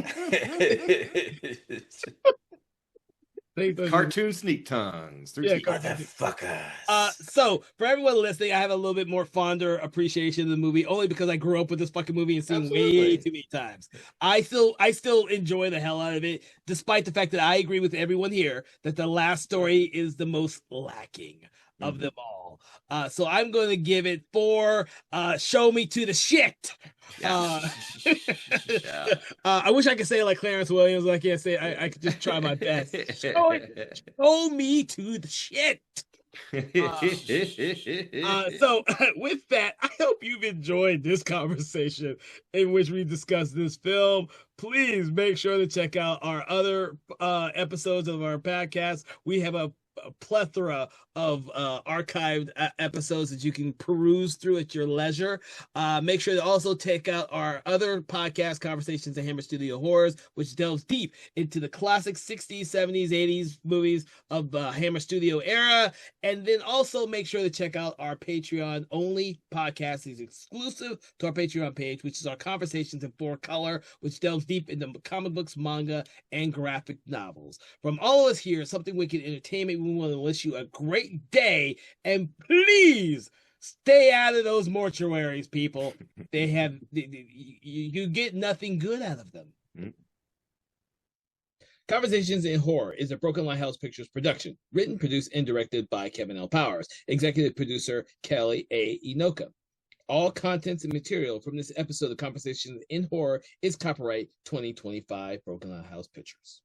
Cartoon sneak tongues. Motherfuckers. So for everyone listening, I have a little bit more fonder appreciation of the movie, only because I grew up with this fucking movie and seen way too many times. I still enjoy the hell out of it, despite the fact that I agree with everyone here that the last story is the most lacking of them all. So I'm going to give it 4 show me to the shit. I wish I could say it like Clarence Williams. I can't say it. I could just try my best. Show me to the shit. So with that, I hope you've enjoyed this conversation in which we discussed this film. Please make sure to check out our other episodes of our podcast. We have a plethora of archived episodes that you can peruse through at your leisure. Make sure to also check out our other podcast, Conversations at Hammer Studio Horrors, which delves deep into the classic 60s, 70s, 80s movies of Hammer Studio era. And then also make sure to check out our Patreon only podcast. It's exclusive to our Patreon page, which is our Conversations in 4-Color, which delves deep into comic books, manga, and graphic novels. From all of us here at Something Wicked Entertainment, we we want to wish you a great day, and please stay out of those mortuaries, people. You get nothing good out of them. Mm. Conversations in Horror is a Broken Lighthouse Pictures production, written, produced, and directed by Kevin L. Powers, executive producer Kelly A. Inoka. All contents and material from this episode of Conversations in Horror is copyright 2025 Broken Lighthouse Pictures.